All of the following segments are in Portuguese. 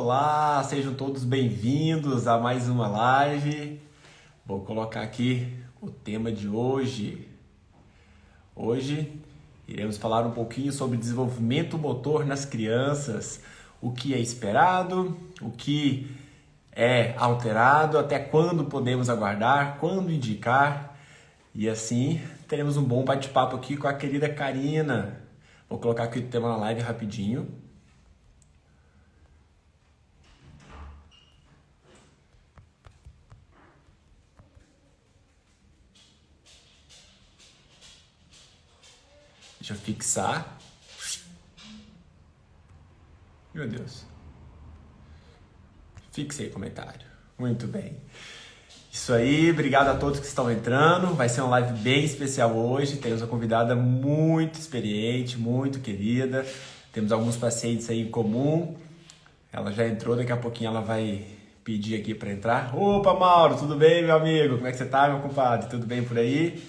Olá, sejam todos bem-vindos a mais uma live. Vou colocar aqui o tema de hoje. Hoje iremos falar um pouquinho sobre desenvolvimento motor nas crianças, o que é esperado, o que é alterado, até quando podemos aguardar, quando indicar. E assim teremos um bom bate-papo aqui com a querida Karina. Vou colocar aqui o tema na live rapidinho. Deixa eu fixar. Meu Deus. Fixei o comentário. Muito bem. Isso aí, obrigado a todos que estão entrando. Vai ser uma live bem especial hoje. Temos uma convidada muito experiente, muito querida. Temos alguns pacientes aí em comum. Ela já entrou, daqui a pouquinho ela vai pedir aqui para entrar. Opa, Mauro, tudo bem, meu amigo? Como é que você tá, meu compadre? Tudo bem por aí?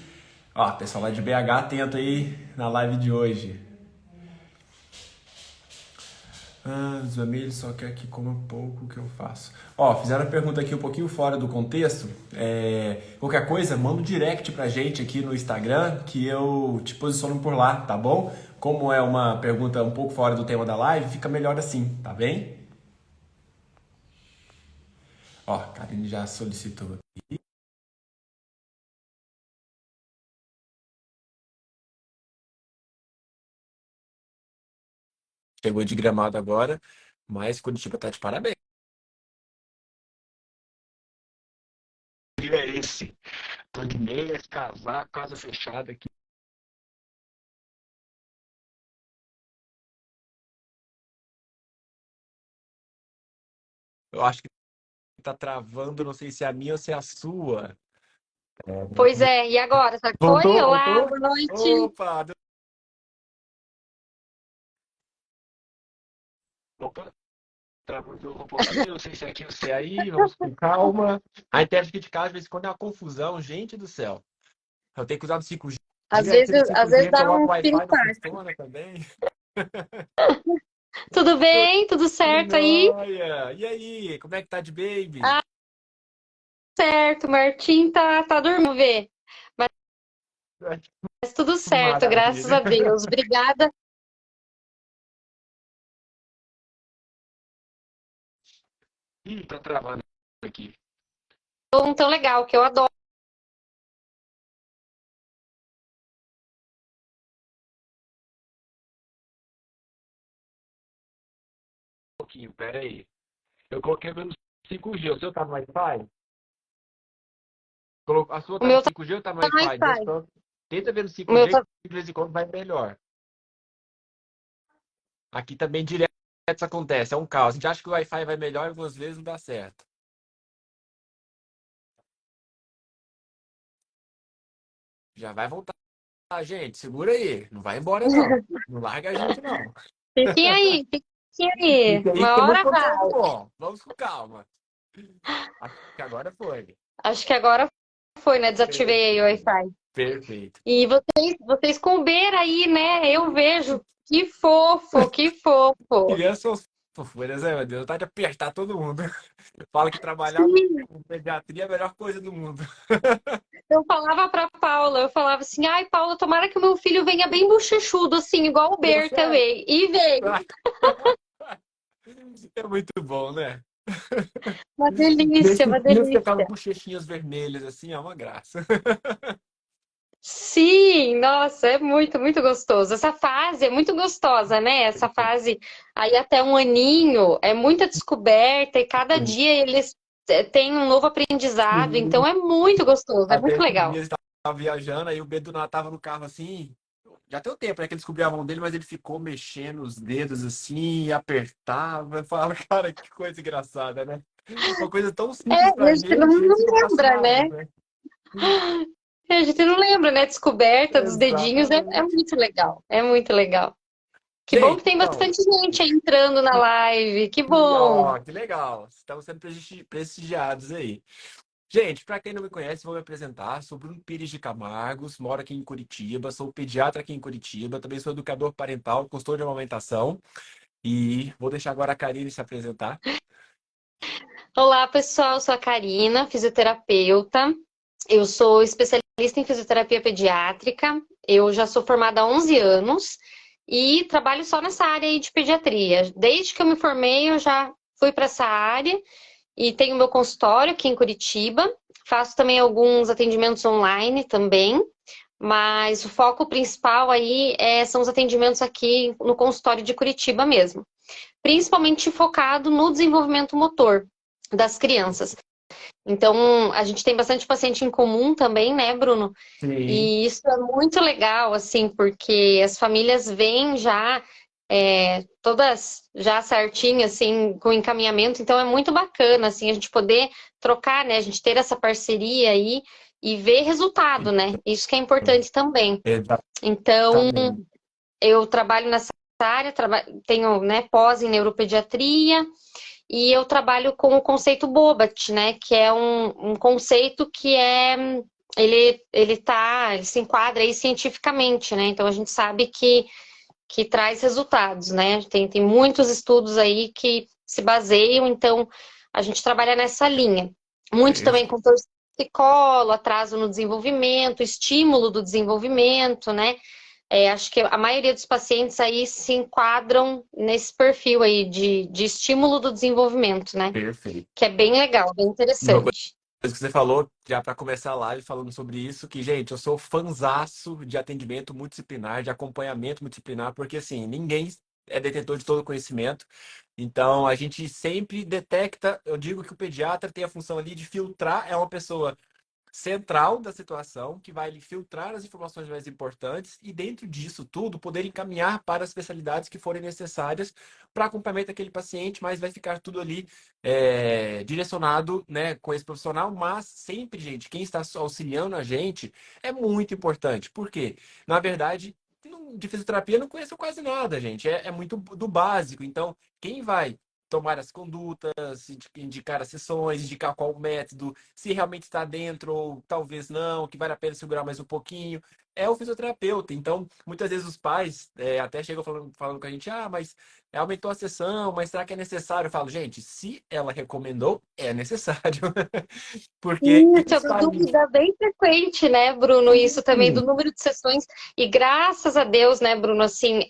Ó, pessoal lá de BH, atento aí na live de hoje. Os vermelhos só quer que coma pouco, o que eu faço? Ó, fizeram a pergunta aqui um pouquinho fora do contexto. Qualquer coisa, manda um direct pra gente aqui no Instagram que eu te posiciono por lá, tá bom? Como é uma pergunta um pouco fora do tema da live, fica melhor assim, tá bem? Ó, a Karine já solicitou aqui. Chegou de Gramado agora, mas Curitiba tá de parabéns. É esse. Tô de meias, casaco, casa fechada aqui. Eu acho que tá travando, não sei se é a minha ou se é a sua. Pois é, e agora? Oi, Voltou, olá, voltou? boa noite. Opa, opa, travou um pouquinho, não sei se é aqui ou se é aí, vamos com calma. A internet aqui de casa, às vezes, quando é uma confusão, gente do céu. Eu tenho que usar o 5G, Às aí vezes, aquele às 5G vezes dá coloca um o Wi-Fi, não piripaque. funciona também. Tudo bem? Tudo Que certo aí? joia! E aí, como é que tá de baby? Ah, certo, Martim tá dormindo, vê. Mas tudo certo, graças Maravilha. a Deus. Obrigada. Ih, tá travando aqui. Tão legal, que eu adoro. Um pouquinho, pera aí. Eu coloquei no 5G, o seu tá no Wi-Fi? A sua O tá no meu tá 5G ou tá no no Wi-Fi? Wi-Fi. Tenta ver no O meu 5G tá... que de vez em quando vai melhor. Aqui também direto isso acontece, é um caos. A gente acha que o Wi-Fi vai melhor e algumas vezes não dá certo. Já vai voltar, gente. Segura aí. Não vai embora, não. Não larga a gente, não. Fiquem aí. Fica aí que Uma temos hora conteúdo vai. bom. Vamos com calma. Acho que agora foi. Acho que agora foi, né? Desativei aí o Perfeito. Wi-Fi. Perfeito. E vocês com o Beira aí, né? Eu vejo. Que fofo, que fofo. Crianças são fofuras, né, meu Deus? Vontade de apertar todo mundo. Fala que trabalhar Sim, com pediatria é a melhor coisa do mundo. eu falava pra Paula, eu falava assim, ai, Paula, tomara que o meu filho venha bem bochechudo, assim, igual o Deu Ber certo. também. E veio, É muito bom, né? uma Nesse com aquelas delícia. bochechinhas vermelhas, assim, é uma graça. Sim, nossa, é muito, muito gostoso. Essa fase é muito gostosa, né? Essa fase aí até um aninho, é muita descoberta e cada dia eles têm um novo aprendizado, então é muito gostoso, é Até muito esses legal. dias estava viajando, aí o Bedu tava no carro assim. Já tem um tempo, né, que ele descobriu a mão dele, mas ele ficou mexendo os dedos assim, e apertava. Eu falava, cara, que coisa engraçada, né? Uma coisa tão É, simples e pra a gente não gente, eles ficam lembra, fascinados, né? né? A gente não lembra, né? Descoberta dos dedinhos é Exatamente. muito legal. É muito legal. Que bom que Gente, tem então, bastante gente aí entrando na live. Que e, bom. ó, que legal. Estamos sendo prestigiados aí. Gente, para quem não me conhece, vou me apresentar. Sou Bruno Pires de Camargos, moro aqui em Curitiba, sou pediatra aqui em Curitiba, também sou educador parental, consultor de amamentação. E vou deixar agora a Karine se apresentar. Olá, pessoal. Eu sou a Karina, fisioterapeuta. Eu sou especialista em fisioterapia pediátrica. Eu já sou formada há 11 anos e trabalho só nessa área aí de pediatria. Desde que eu me formei, eu já fui para essa área e tenho meu consultório aqui em Curitiba. Faço também alguns atendimentos online também, mas o foco principal aí são os atendimentos aqui no consultório de Curitiba mesmo, principalmente focado no desenvolvimento motor das crianças. Então, a gente tem bastante paciente em comum também, né, Bruno? Sim. E isso é muito legal, assim, porque as famílias vêm já todas já certinhas, assim, com encaminhamento. Então, é muito bacana, assim, a gente poder trocar, né? A gente ter essa parceria aí e ver resultado, né? Isso que é importante também. Então, Exatamente. eu trabalho nessa área, tenho, né, pós em neuropediatria, e eu trabalho com o conceito Bobat, né? Que é um conceito que ele se enquadra aí cientificamente, né? Então a gente sabe que traz resultados, né? Tem muitos estudos aí que se baseiam, então a gente trabalha nessa linha. Muito também com torcicolo, atraso no desenvolvimento, estímulo do desenvolvimento, né? Acho que a maioria dos pacientes aí se enquadram nesse perfil aí de estímulo do desenvolvimento, né? Perfeito. Que é bem legal, bem E uma coisa interessante. que você falou, já para começar a live falando sobre isso, que, gente, eu sou fanzaço de atendimento multidisciplinar, de acompanhamento multidisciplinar, porque, assim, ninguém é detentor de todo o conhecimento. Então, a gente sempre detecta, eu digo que o pediatra tem a função ali de filtrar, é uma pessoa central da situação, que vai filtrar as informações mais importantes e, dentro disso tudo, poder encaminhar para as especialidades que forem necessárias para acompanhamento daquele paciente, mas vai ficar tudo ali direcionado, né, com esse profissional, mas sempre, gente, quem está auxiliando a gente é muito importante. Por quê? Na verdade, de fisioterapia eu não conheço quase nada, gente. É muito do básico. Então, quem vai tomar as condutas, indicar as sessões, indicar qual método, se realmente está dentro ou talvez não, que vale a pena segurar mais um pouquinho, é o fisioterapeuta. Então, muitas vezes os pais até chegam falando com a gente, mas aumentou a sessão, mas será que é necessário? Eu falo, gente, se ela recomendou, é necessário. Porque Isso, é isso uma aí. dúvida bem frequente, né, Bruno? Isso também do número de sessões. E graças a Deus, né, Bruno, assim,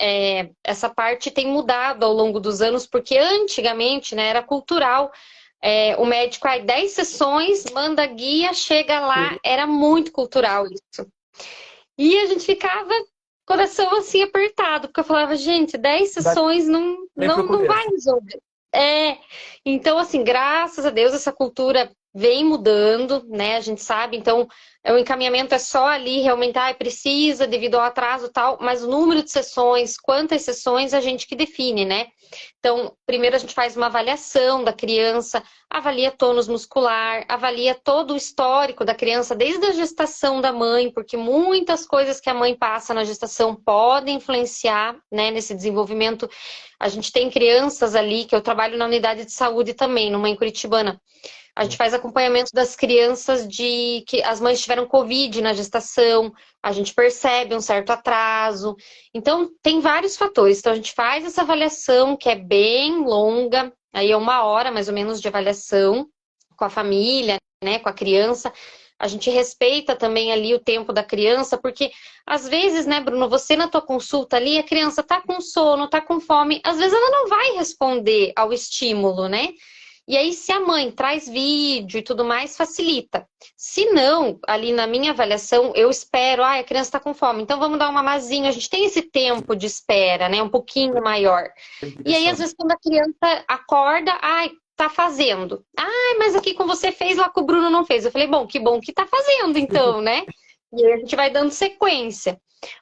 essa parte tem mudado ao longo dos anos, porque antigamente, né, era cultural. O médico, 10 sessões, manda guia, chega lá, era muito cultural isso. E a gente ficava coração assim apertado, porque eu falava, gente, 10 sessões Nem para o não vai começo. resolver. É, então, assim, graças a Deus, essa cultura vem mudando, né? A gente sabe, então, o encaminhamento é só ali, realmente, precisa devido ao atraso e tal, mas o número de sessões, quantas sessões, a gente que define, né? Então, primeiro a gente faz uma avaliação da criança, avalia tônus muscular, avalia todo o histórico da criança, desde a gestação da mãe, porque muitas coisas que a mãe passa na gestação podem influenciar, né, nesse desenvolvimento. A gente tem crianças ali, que eu trabalho na unidade de saúde também, numa em Curitibana. A gente faz acompanhamento das crianças de que as mães tiveram Covid na gestação, a gente percebe um certo atraso. Então, tem vários fatores. Então, a gente faz essa avaliação, que é bem longa, aí é 1 hora mais ou menos de avaliação com a família, né, com a criança. A gente respeita também ali o tempo da criança, porque às vezes, né, Bruno, você na tua consulta ali, a criança tá com sono, tá com fome, às vezes ela não vai responder ao estímulo, né? E aí, se a mãe traz vídeo e tudo mais, facilita. Se não, ali na minha avaliação, eu espero, a criança está com fome, então vamos dar uma mazinha. A gente tem esse tempo de espera, né? Um pouquinho maior. E aí, às Interessante. vezes, quando a criança acorda, tá fazendo. Mas aqui com você fez, lá com o Bruno não fez. Eu falei, bom que tá fazendo, então, né? E aí a gente vai dando sequência.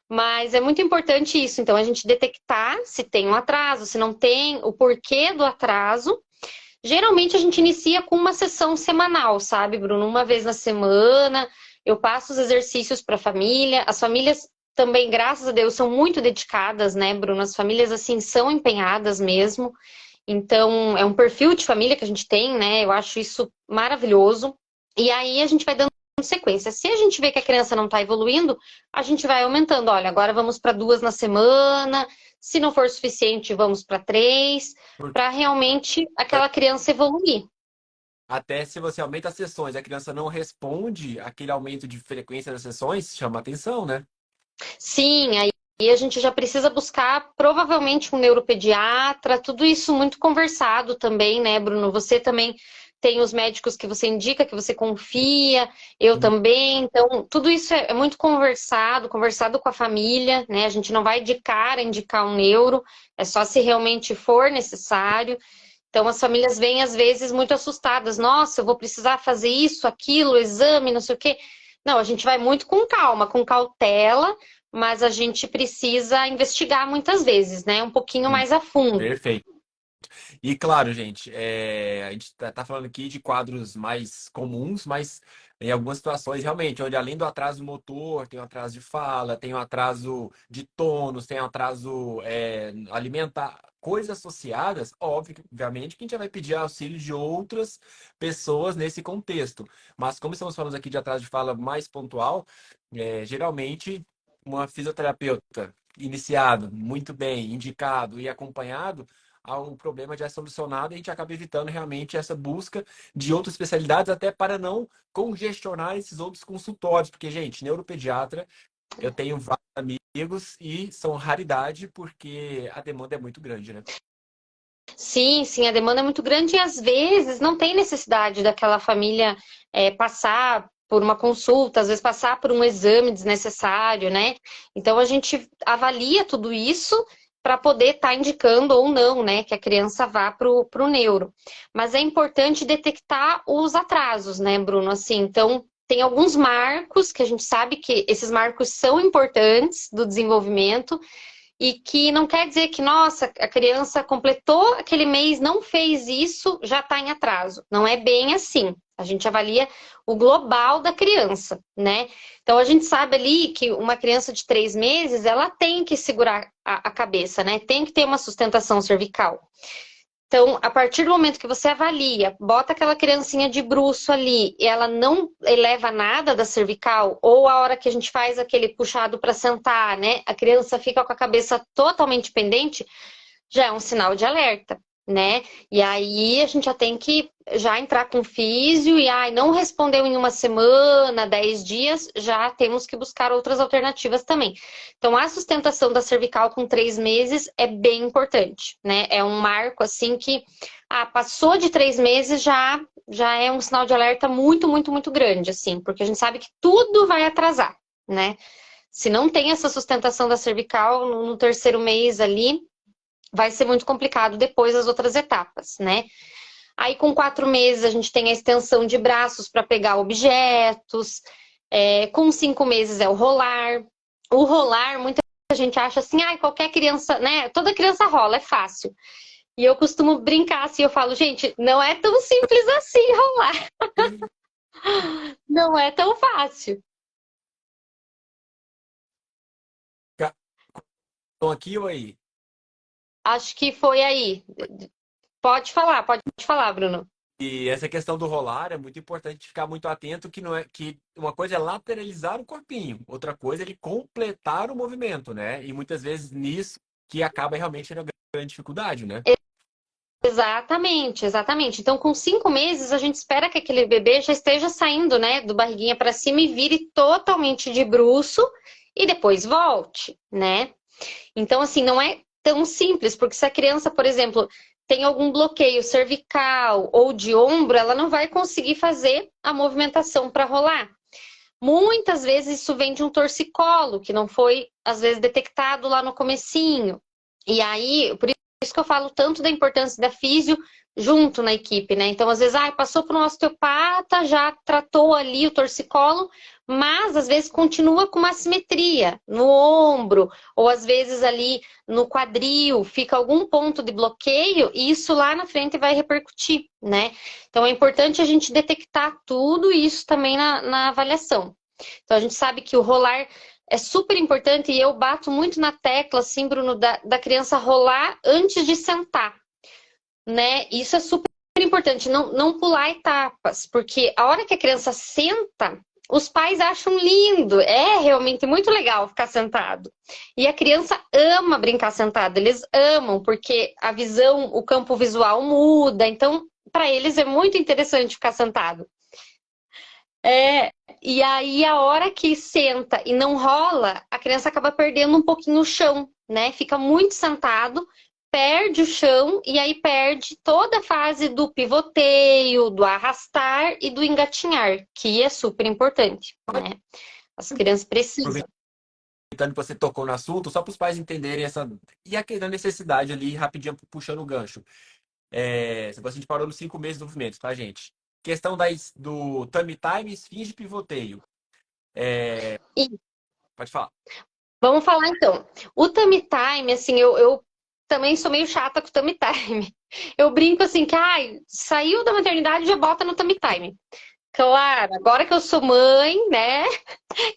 Mas é muito importante isso, então, a gente detectar se tem um atraso, se não tem, o porquê do atraso. Geralmente a gente inicia com uma sessão semanal, sabe, Bruno? Uma vez na semana, eu passo os exercícios para a família. As famílias também, graças a Deus, são muito dedicadas, né, Bruno? As famílias, assim, são empenhadas mesmo. Então, é um perfil de família que a gente tem, né? Eu acho isso maravilhoso. E aí a gente vai dando sequência. Se a gente vê que a criança não está evoluindo, a gente vai aumentando. Olha, agora vamos para 2 na semana. Se não for suficiente, vamos para 3, para realmente aquela criança evoluir. até se você aumenta as sessões, a criança não responde, aquele aumento de frequência das sessões chama atenção, né? Sim, aí a gente já precisa buscar provavelmente um neuropediatra, tudo isso muito conversado também, né, Bruno? Você também tem os médicos que você indica, que você confia, eu Sim, também. Então, tudo isso é muito conversado, conversado com a família, né? A gente não vai de cara indicar um neuro, é só se realmente for necessário. Então, as famílias vêm, às vezes, muito assustadas. Nossa, eu vou precisar fazer isso, aquilo, exame, não sei o quê. Não, a gente vai muito com calma, com cautela, mas a gente precisa investigar muitas vezes, né? Um pouquinho sim. mais a fundo. Perfeito. E claro, gente, a gente tá falando aqui de quadros mais comuns, mas em algumas situações, realmente, onde além do atraso motor, tem um atraso de fala, tem um atraso de tônus, tem um atraso alimentar, coisas associadas, obviamente que a gente já vai pedir auxílio de outras pessoas nesse contexto. Mas como estamos falando aqui de atraso de fala mais pontual, geralmente uma fisioterapeuta iniciado, muito bem, indicado e acompanhado, o problema já é solucionado e a gente acaba evitando realmente essa busca de outras especialidades, até para não congestionar esses outros consultórios, porque, gente, neuropediatra, eu tenho vários amigos e são raridade porque a demanda é muito grande, né? Sim, sim, a demanda é muito grande e às vezes não tem necessidade daquela família passar por uma consulta, às vezes passar por um exame desnecessário, né? Então a gente avalia tudo isso para poder estar indicando ou não, né, que a criança vá para o neuro. Mas é importante detectar os atrasos, né, Bruno? Assim, então tem alguns marcos que a gente sabe que esses marcos são importantes do desenvolvimento e que não quer dizer que, nossa, a criança completou aquele mês, não fez isso, já está em atraso. Não é bem assim. A gente avalia o global da criança, né? Então a gente sabe ali que uma criança de 3 meses, ela tem que segurar a cabeça, né? Tem que ter uma sustentação cervical. Então, a partir do momento que você avalia, bota aquela criancinha de bruço ali e ela não eleva nada da cervical, ou a hora que a gente faz aquele puxado para sentar, né? A criança fica com a cabeça totalmente pendente, já é um sinal de alerta, né? E aí a gente já tem que já entrar com físio e ai, não respondeu em uma semana, 10 dias, já temos que buscar outras alternativas também. Então, a sustentação da cervical com 3 meses é bem importante, né? É um marco assim que passou de 3 meses já é um sinal de alerta muito, muito, muito grande, assim, porque a gente sabe que tudo vai atrasar, né? Se não tem essa sustentação da cervical no terceiro mês ali, vai ser muito complicado depois as outras etapas, né? Aí com 4 meses a gente tem a extensão de braços para pegar objetos, com 5 meses é o rolar. O rolar, muita gente acha assim, qualquer criança, né? Toda criança rola, é fácil. E eu costumo brincar assim, eu falo, gente, não é tão simples assim rolar, não é tão fácil. Estão aqui ou aí? Acho que foi aí. Pode falar, Bruno. E essa questão do rolar é muito importante ficar muito atento que não é que uma coisa é lateralizar o corpinho, outra coisa é ele completar o movimento, né? E muitas vezes nisso que acaba realmente tendo grande dificuldade, né? Exatamente, exatamente. Então, com 5 meses, a gente espera que aquele bebê já esteja saindo, né, do barriguinha para cima e vire totalmente de bruço e depois volte, né? Então, assim, não é tão simples, porque se a criança, por exemplo, tem algum bloqueio cervical ou de ombro, ela não vai conseguir fazer a movimentação para rolar. Muitas vezes isso vem de um torcicolo, que não foi, às vezes, detectado lá no comecinho. E aí, por isso que eu falo tanto da importância da físio junto na equipe, né? Então, às vezes, passou para um osteopata, já tratou ali o torcicolo, mas às vezes continua com uma assimetria no ombro, ou às vezes ali no quadril, fica algum ponto de bloqueio, e isso lá na frente vai repercutir, né? Então, é importante a gente detectar tudo isso também na avaliação. Então, a gente sabe que o rolar é super importante e eu bato muito na tecla, assim, Bruno, da criança rolar antes de sentar, né? Isso é super importante, não pular etapas, porque a hora que a criança senta, os pais acham lindo, é realmente muito legal ficar sentado. E a criança ama brincar sentada, eles amam, porque a visão, o campo visual muda, então para eles é muito interessante ficar sentado. É, e aí a hora que senta e não rola, a criança acaba perdendo um pouquinho o chão, né? Fica muito sentado, perde o chão e aí perde toda a fase do pivoteio, do arrastar e do engatinhar, que é super importante, né? As crianças precisam. Aproveitando que você tocou no assunto, só para os pais entenderem essa. E aquela necessidade ali, rapidinho, puxando o gancho. Se a gente parou nos 5 meses do movimento, tá, gente? Questão do tummy time, esfinge e pivoteio. E Pode falar. vamos falar então. O tummy time, assim, eu também sou meio chata com o tummy time. Eu brinco assim que, ai, saiu da maternidade já bota no tummy time. Claro, agora que eu sou mãe, né?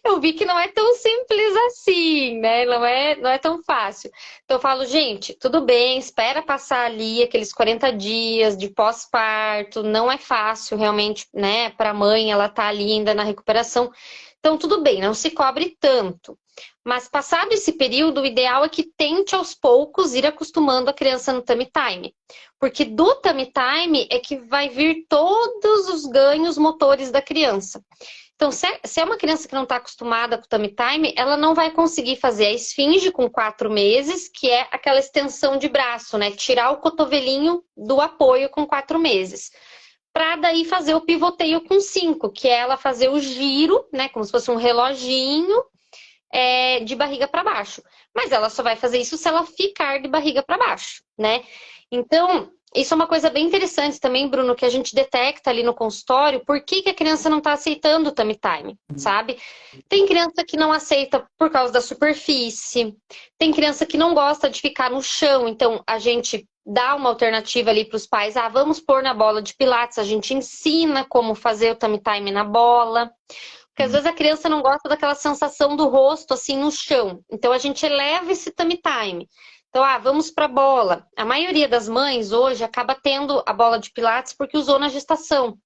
Eu vi que não é tão simples assim, né? Não é tão fácil. Então eu falo, gente, tudo bem, espera passar ali aqueles 40 dias de pós-parto, não é fácil realmente, né? Para a mãe, ela tá ali ainda na recuperação. Então tudo bem, não se cobre tanto. Mas passado esse período, o ideal é que tente aos poucos ir acostumando a criança no tummy time. Porque do tummy time é que vai vir todos os ganhos motores da criança. Então, se é uma criança que não está acostumada com o tummy time, ela não vai conseguir fazer a esfinge com 4 meses, que é aquela extensão de braço, né? Tirar o cotovelinho do apoio com 4 meses. Para daí fazer o pivoteio com 5, que é ela fazer o giro, né? Como se fosse um reloginho, de barriga para baixo. Mas ela só vai fazer isso se ela ficar de barriga para baixo, né? Então, isso é uma coisa bem interessante também, Bruno, que a gente detecta ali no consultório, por que que a criança não está aceitando o tummy time, sabe? Tem criança que não aceita por causa da superfície, tem criança que não gosta de ficar no chão, então a gente dá uma alternativa ali para os pais, vamos pôr na bola de pilates, a gente ensina como fazer o tummy time na bola. Porque às vezes a criança não gosta daquela sensação do rosto assim no chão. Então a gente eleva esse tummy time. Então, vamos para a bola. A maioria das mães hoje acaba tendo a bola de pilates porque usou na gestação.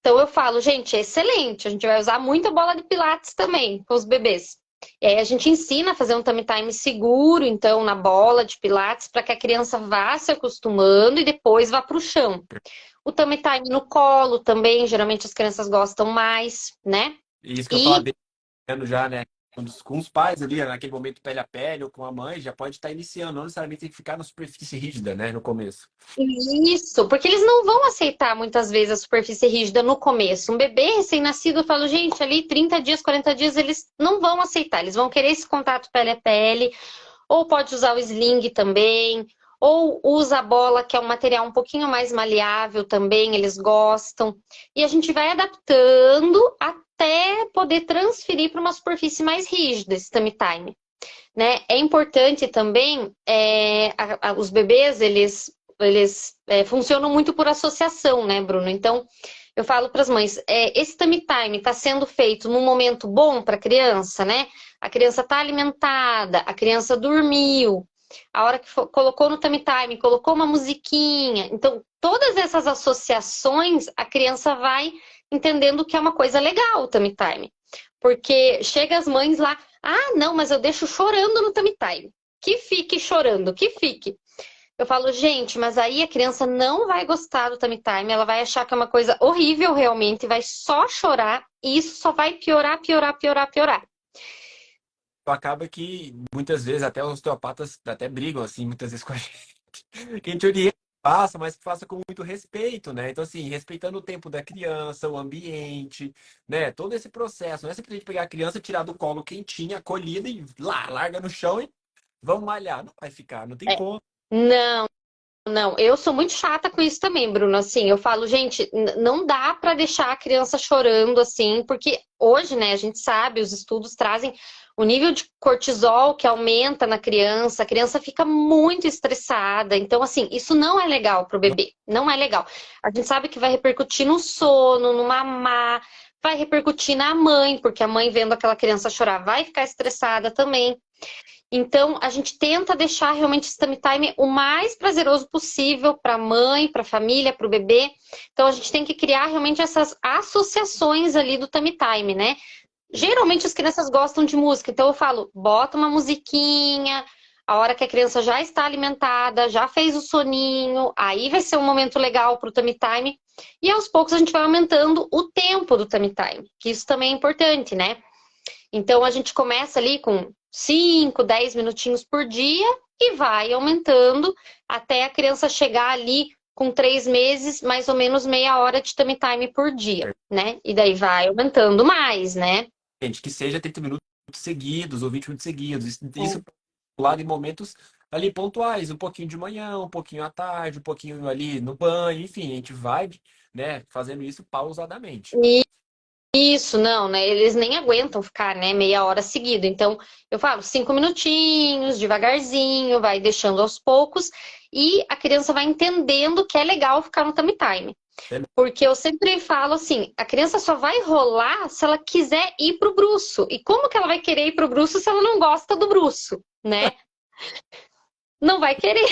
Então eu falo, gente, é excelente. A gente vai usar muita bola de pilates também com os bebês. E aí a gente ensina a fazer um tummy time seguro, então, na bola de pilates, para que a criança vá se acostumando e depois vá para o chão. O tummy time no colo também, geralmente as crianças gostam mais, né? Isso que eu E falava já, né? Com os pais ali, naquele momento pele a pele, ou com a mãe, já pode estar iniciando, não necessariamente tem que ficar na superfície rígida, né, no começo. isso, porque eles não vão aceitar muitas vezes a superfície rígida no começo. Um bebê recém-nascido, eu falo, gente, ali 30 dias, 40 dias, eles não vão aceitar, eles vão querer esse contato pele a pele, ou pode usar o sling também, ou usa a bola, que é um material um pouquinho mais maleável também, eles gostam. E a gente vai adaptando até poder transferir para uma superfície mais rígida esse tummy time. Né? É importante também, os bebês, eles funcionam muito por associação, né, Bruno? Então, eu falo para as mães, esse tummy time está sendo feito num momento bom para a criança, né? A criança está alimentada, a criança dormiu, a hora que colocou no tummy time, colocou uma musiquinha. Então, todas essas associações, a criança vai entendendo que é uma coisa legal o tummy time. Porque chega as mães lá, não, mas eu deixo chorando no tummy time. Que fique chorando, que fique. Eu falo, gente, mas aí a criança não vai gostar do tummy time, ela vai achar que é uma coisa horrível realmente, vai só chorar e isso só vai piorar, piorar, piorar, piorar. Então, acaba que muitas vezes até os osteopatas até brigam assim, muitas vezes com a gente. Que a gente orienta, faça, mas que faça com muito respeito, né? Então, assim, respeitando o tempo da criança, o ambiente, né? Todo esse processo. Não é simplesmente pegar a criança, tirar do colo quentinha, acolhida e lá, larga no chão e vamos malhar. Não vai ficar, não tem É, como. não, não, eu sou muito chata com isso também, Bruno. Assim, eu falo, gente, não dá pra deixar a criança chorando assim, porque hoje, né, a gente sabe, os estudos trazem o nível de cortisol que aumenta na criança, a criança fica muito estressada. Então, assim, isso não é legal pro bebê, não é legal. A gente sabe que vai repercutir no sono, no mamar, vai repercutir na mãe, porque a mãe vendo aquela criança chorar vai ficar estressada também. Então, a gente tenta deixar realmente esse tummy time o mais prazeroso possível para a mãe, para a família, para o bebê. Então, a gente tem que criar realmente essas associações ali do tummy time, né? Geralmente as crianças gostam de música, então eu falo, bota uma musiquinha, a hora que a criança já está alimentada, já fez o soninho, aí vai ser um momento legal para o tummy time. E aos poucos a gente vai aumentando o tempo do tummy time, que isso também é importante, né? Então a gente começa ali com 5, 10 minutinhos por dia e vai aumentando até a criança chegar ali com 3 meses, mais ou menos meia hora de tummy time por dia, né? E daí vai aumentando mais, né? Gente, que seja 30 minutos seguidos ou 20 minutos seguidos. Isso lá em momentos ali pontuais, um pouquinho de manhã, um pouquinho à tarde, um pouquinho ali no banho, enfim, a gente vai, né, fazendo isso pausadamente. Isso, não, né? Eles nem aguentam ficar, né, meia hora seguida. Então, eu falo 5 minutinhos, devagarzinho, vai deixando aos poucos e a criança vai entendendo que é legal ficar no tummy time. Porque eu sempre falo assim, a criança só vai rolar se ela quiser ir pro bruço. E como que ela vai querer ir pro bruço se ela não gosta do bruço, né? Não vai querer.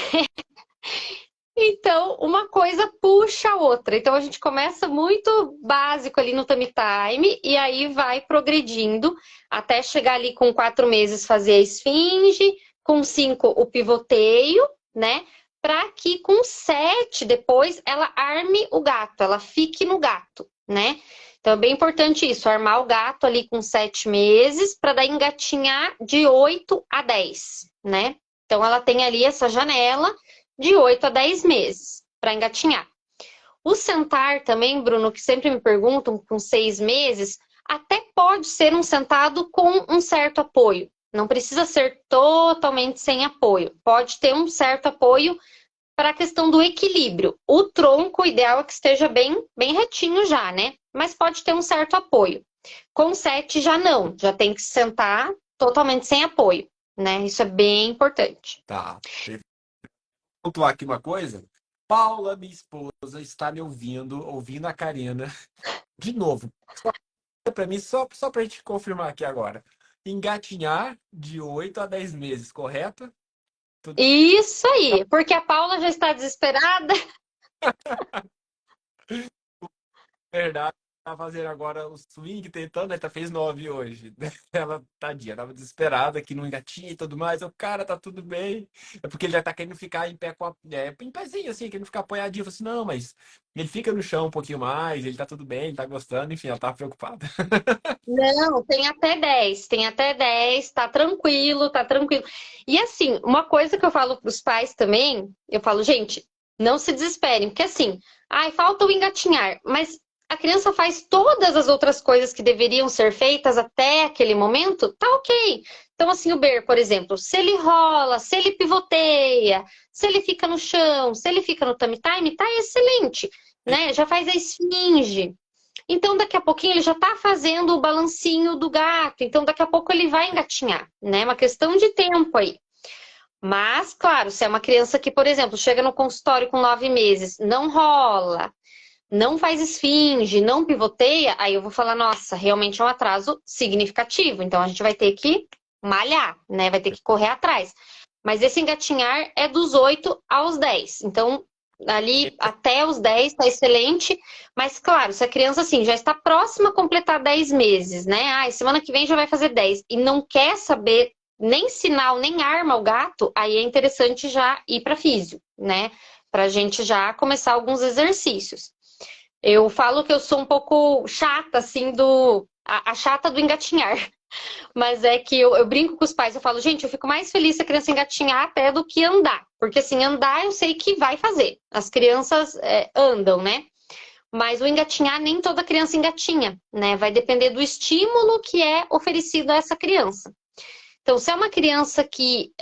Então, uma coisa puxa a outra. Então, a gente começa muito básico ali no tummy time e aí vai progredindo até chegar ali com 4 meses fazer a esfinge, com 5 o pivoteio, né? Para que com 7 depois ela arme o gato, ela fique no gato, né? Então, é bem importante isso, armar o gato ali com 7 meses para daí engatinhar de 8 a 10, né? Então, ela tem ali essa janela de 8 a 10 meses para engatinhar. O sentar também, Bruno, que sempre me perguntam, com 6 meses, até pode ser um sentado com um certo apoio. Não precisa ser totalmente sem apoio. Pode ter um certo apoio para a questão do equilíbrio. O tronco, o ideal é que esteja bem, bem retinho já, né? Mas pode ter um certo apoio. Com 7 já não, já tem que sentar totalmente sem apoio, né? Isso é bem importante. Tá. Pontuar aqui uma coisa. Paula, minha esposa, está me ouvindo a Karina. De novo, para mim, só para a gente confirmar aqui agora. Engatinhar de 8 a 10 meses, correto? Isso aí, porque a Paula já está desesperada. Verdade. Tá fazendo agora o swing, tentando, né? Fez 9 hoje. Ela, tadinha, tava desesperada, que não engatinha e tudo mais. Eu, cara, tá tudo bem. É porque ele já tá querendo ficar em pé em pezinho, assim, querendo ficar apoiadinho. Eu falei assim, não, mas ele fica no chão um pouquinho mais, ele tá tudo bem, ele tá gostando, enfim, ela tava preocupada. Não, tem até 10, tá tranquilo, tá tranquilo. E assim, uma coisa que eu falo para os pais também, eu falo, gente, não se desesperem, porque assim, ai, falta o engatinhar, mas a criança faz todas as outras coisas que deveriam ser feitas até aquele momento, tá ok. Então, assim, o Ber, por exemplo, se ele rola, se ele pivoteia, se ele fica no chão, se ele fica no tummy time, tá excelente, né? Já faz a esfinge. Então, daqui a pouquinho ele já está fazendo o balancinho do gato. Então, daqui a pouco ele vai engatinhar, né? Uma questão de tempo aí. Mas, claro, se é uma criança que, por exemplo, chega no consultório com 9 meses, não rola, não faz esfinge, não pivoteia, aí eu vou falar, nossa, realmente é um atraso significativo. Então, a gente vai ter que malhar, né? Vai ter que correr atrás. Mas esse engatinhar é dos 8 aos 10. Então, ali até os 10 tá excelente. Mas, claro, se a criança, assim, já está próxima a completar 10 meses, né? Ah, semana que vem já vai fazer 10 e não quer saber nem sinal, nem arma o gato, aí é interessante já ir para físio, né? Pra gente já começar alguns exercícios. Eu falo que eu sou um pouco chata, assim, a chata do engatinhar. Mas é que eu brinco com os pais, eu falo, gente, eu fico mais feliz se a criança engatinhar até do que andar. Porque assim, andar eu sei que vai fazer. As crianças andam, né? Mas o engatinhar, nem toda criança engatinha, né? Vai depender do estímulo que é oferecido a essa criança. Então, se é uma criança que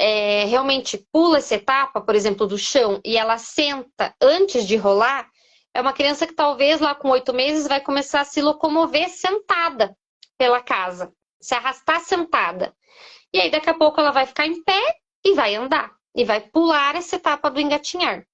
realmente pula essa etapa, por exemplo, do chão, e ela senta antes de rolar, é uma criança que talvez lá com 8 meses vai começar a se locomover sentada pela casa, se arrastar sentada. E aí, daqui a pouco, ela vai ficar em pé e vai andar. E vai pular essa etapa do engatinhar,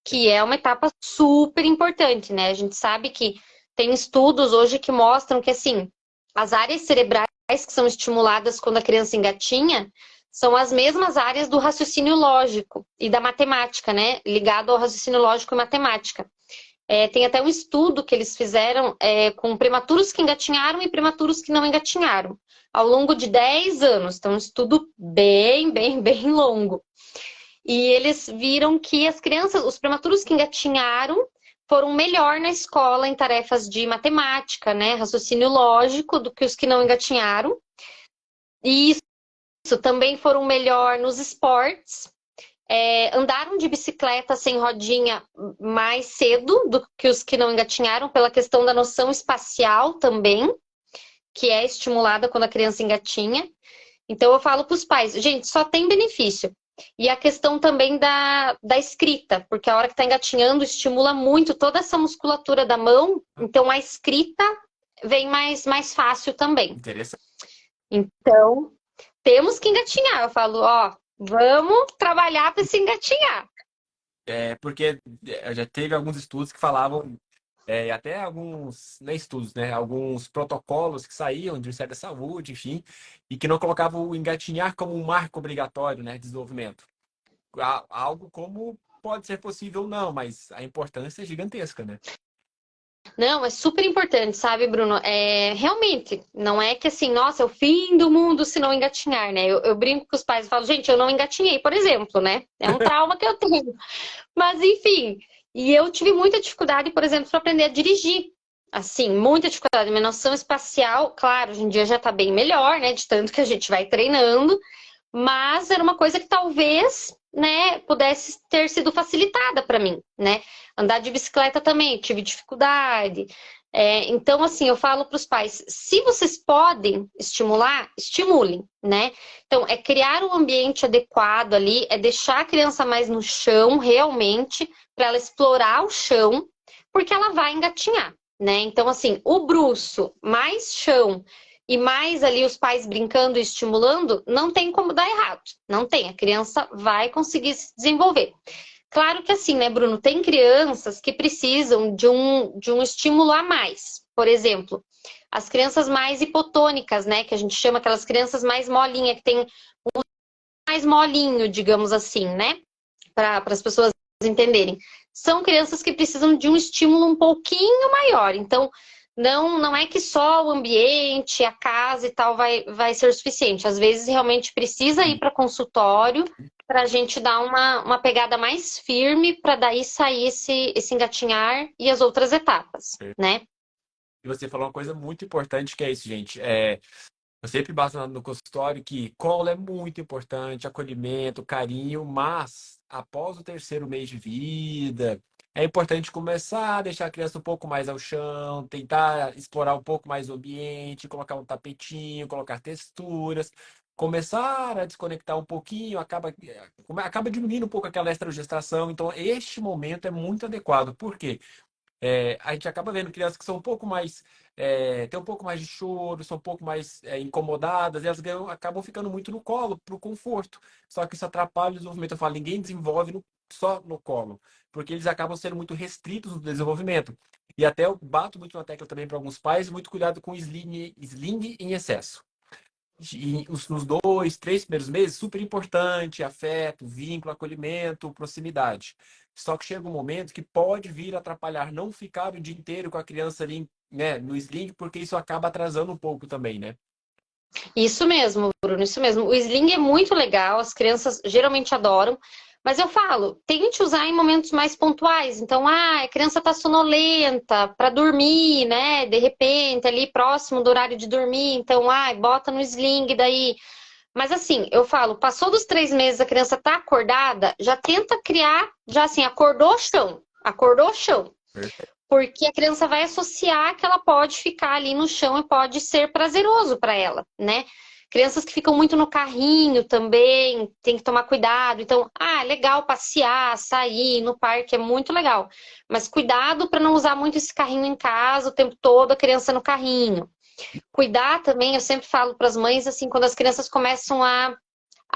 que é uma etapa super importante, né? A gente sabe que tem estudos hoje que mostram que, assim, as áreas cerebrais que são estimuladas quando a criança engatinha são as mesmas áreas do raciocínio lógico e da matemática, né? Ligado ao raciocínio lógico e matemática. Tem até um estudo que eles fizeram com prematuros que engatinharam e prematuros que não engatinharam, ao longo de 10 anos. Então, um estudo bem, bem, bem longo. E eles viram que as crianças, os prematuros que engatinharam, foram melhor na escola em tarefas de matemática, né, raciocínio lógico, do que os que não engatinharam. E isso também foram melhor nos esportes. Andaram de bicicleta sem rodinha mais cedo do que os que não engatinharam, pela questão da noção espacial também, que é estimulada quando a criança engatinha. Então eu falo para os pais, gente, só tem benefício. E a questão também da escrita, porque a hora que está engatinhando estimula muito toda essa musculatura da mão, então a escrita vem mais fácil também. Interessante. Então, temos que engatinhar. Eu falo, ó, vamos trabalhar para se engatinhar. Porque já teve alguns estudos que falavam, até alguns, nem estudos, né? Alguns protocolos que saíam do Ministério da Saúde, enfim, e que não colocavam o engatinhar como um marco obrigatório, né, de desenvolvimento. Algo como pode ser possível ou não, mas a importância é gigantesca, né? Não, é super importante, sabe, Bruno? Realmente, não é que assim, nossa, é o fim do mundo se não engatinhar, né? Eu brinco com os pais e falo, gente, eu não engatinhei, por exemplo, né? É um trauma que eu tenho. Mas, enfim, e eu tive muita dificuldade, por exemplo, para aprender a dirigir. Assim, muita dificuldade. Minha noção espacial, claro, hoje em dia já tá bem melhor, né? De tanto que a gente vai treinando, mas era uma coisa que talvez, né, pudesse ter sido facilitada para mim, né? Andar de bicicleta também, tive dificuldade. Então, assim, eu falo para os pais, se vocês podem estimular, estimulem, né? Então, é criar um ambiente adequado ali, é deixar a criança mais no chão, realmente, para ela explorar o chão, porque ela vai engatinhar, né? Então, assim, o bruço, mais chão e mais ali os pais brincando e estimulando, não tem como dar errado. Não tem. A criança vai conseguir se desenvolver. Claro que assim, né, Bruno? Tem crianças que precisam de um estímulo a mais. Por exemplo, as crianças mais hipotônicas, né? Que a gente chama aquelas crianças mais molinha, que tem mais molinho, digamos assim, né? Para as pessoas entenderem. São crianças que precisam de um estímulo um pouquinho maior. Então, não é que só o ambiente, a casa e tal vai ser suficiente. Às vezes realmente precisa ir para consultório para a gente dar uma pegada mais firme para daí sair esse engatinhar e as outras etapas, né? E você falou uma coisa muito importante que é isso, gente. Eu sempre bato no consultório que colo é muito importante, acolhimento, carinho, mas após o terceiro mês de vida, é importante começar a deixar a criança um pouco mais ao chão, tentar explorar um pouco mais o ambiente, colocar um tapetinho, colocar texturas, começar a desconectar um pouquinho, acaba diminuindo um pouco aquela estrogestação. Então, este momento é muito adequado. Por quê? A gente acaba vendo crianças que são um pouco mais, têm um pouco mais de choro, são um pouco mais incomodadas, e elas acabam ficando muito no colo, para o conforto. Só que isso atrapalha o desenvolvimento. Eu falo, ninguém desenvolve só no colo, porque eles acabam sendo muito restritos no desenvolvimento. E até eu bato muito na tecla também para alguns pais, muito cuidado com sling em excesso. Nos 2, 3 primeiros meses, super importante, afeto, vínculo, acolhimento, proximidade. Só que chega um momento que pode vir a atrapalhar, não ficar o dia inteiro com a criança ali, né, no sling, porque isso acaba atrasando um pouco também, né? Isso mesmo, Bruno, isso mesmo. O sling é muito legal, as crianças geralmente adoram, mas eu falo, tente usar em momentos mais pontuais. Então, a criança está sonolenta para dormir, né? De repente, ali próximo do horário de dormir, então, bota no sling daí. Mas assim, eu falo, passou dos 3 meses, a criança tá acordada, já tenta criar, já assim, acordou o chão. Porque a criança vai associar que ela pode ficar ali no chão e pode ser prazeroso para ela, né? Crianças que ficam muito no carrinho também, tem que tomar cuidado. Então, legal passear, sair no parque, é muito legal. Mas cuidado para não usar muito esse carrinho em casa o tempo todo, a criança no carrinho. Cuidar também, eu sempre falo para as mães, assim, quando as crianças começam a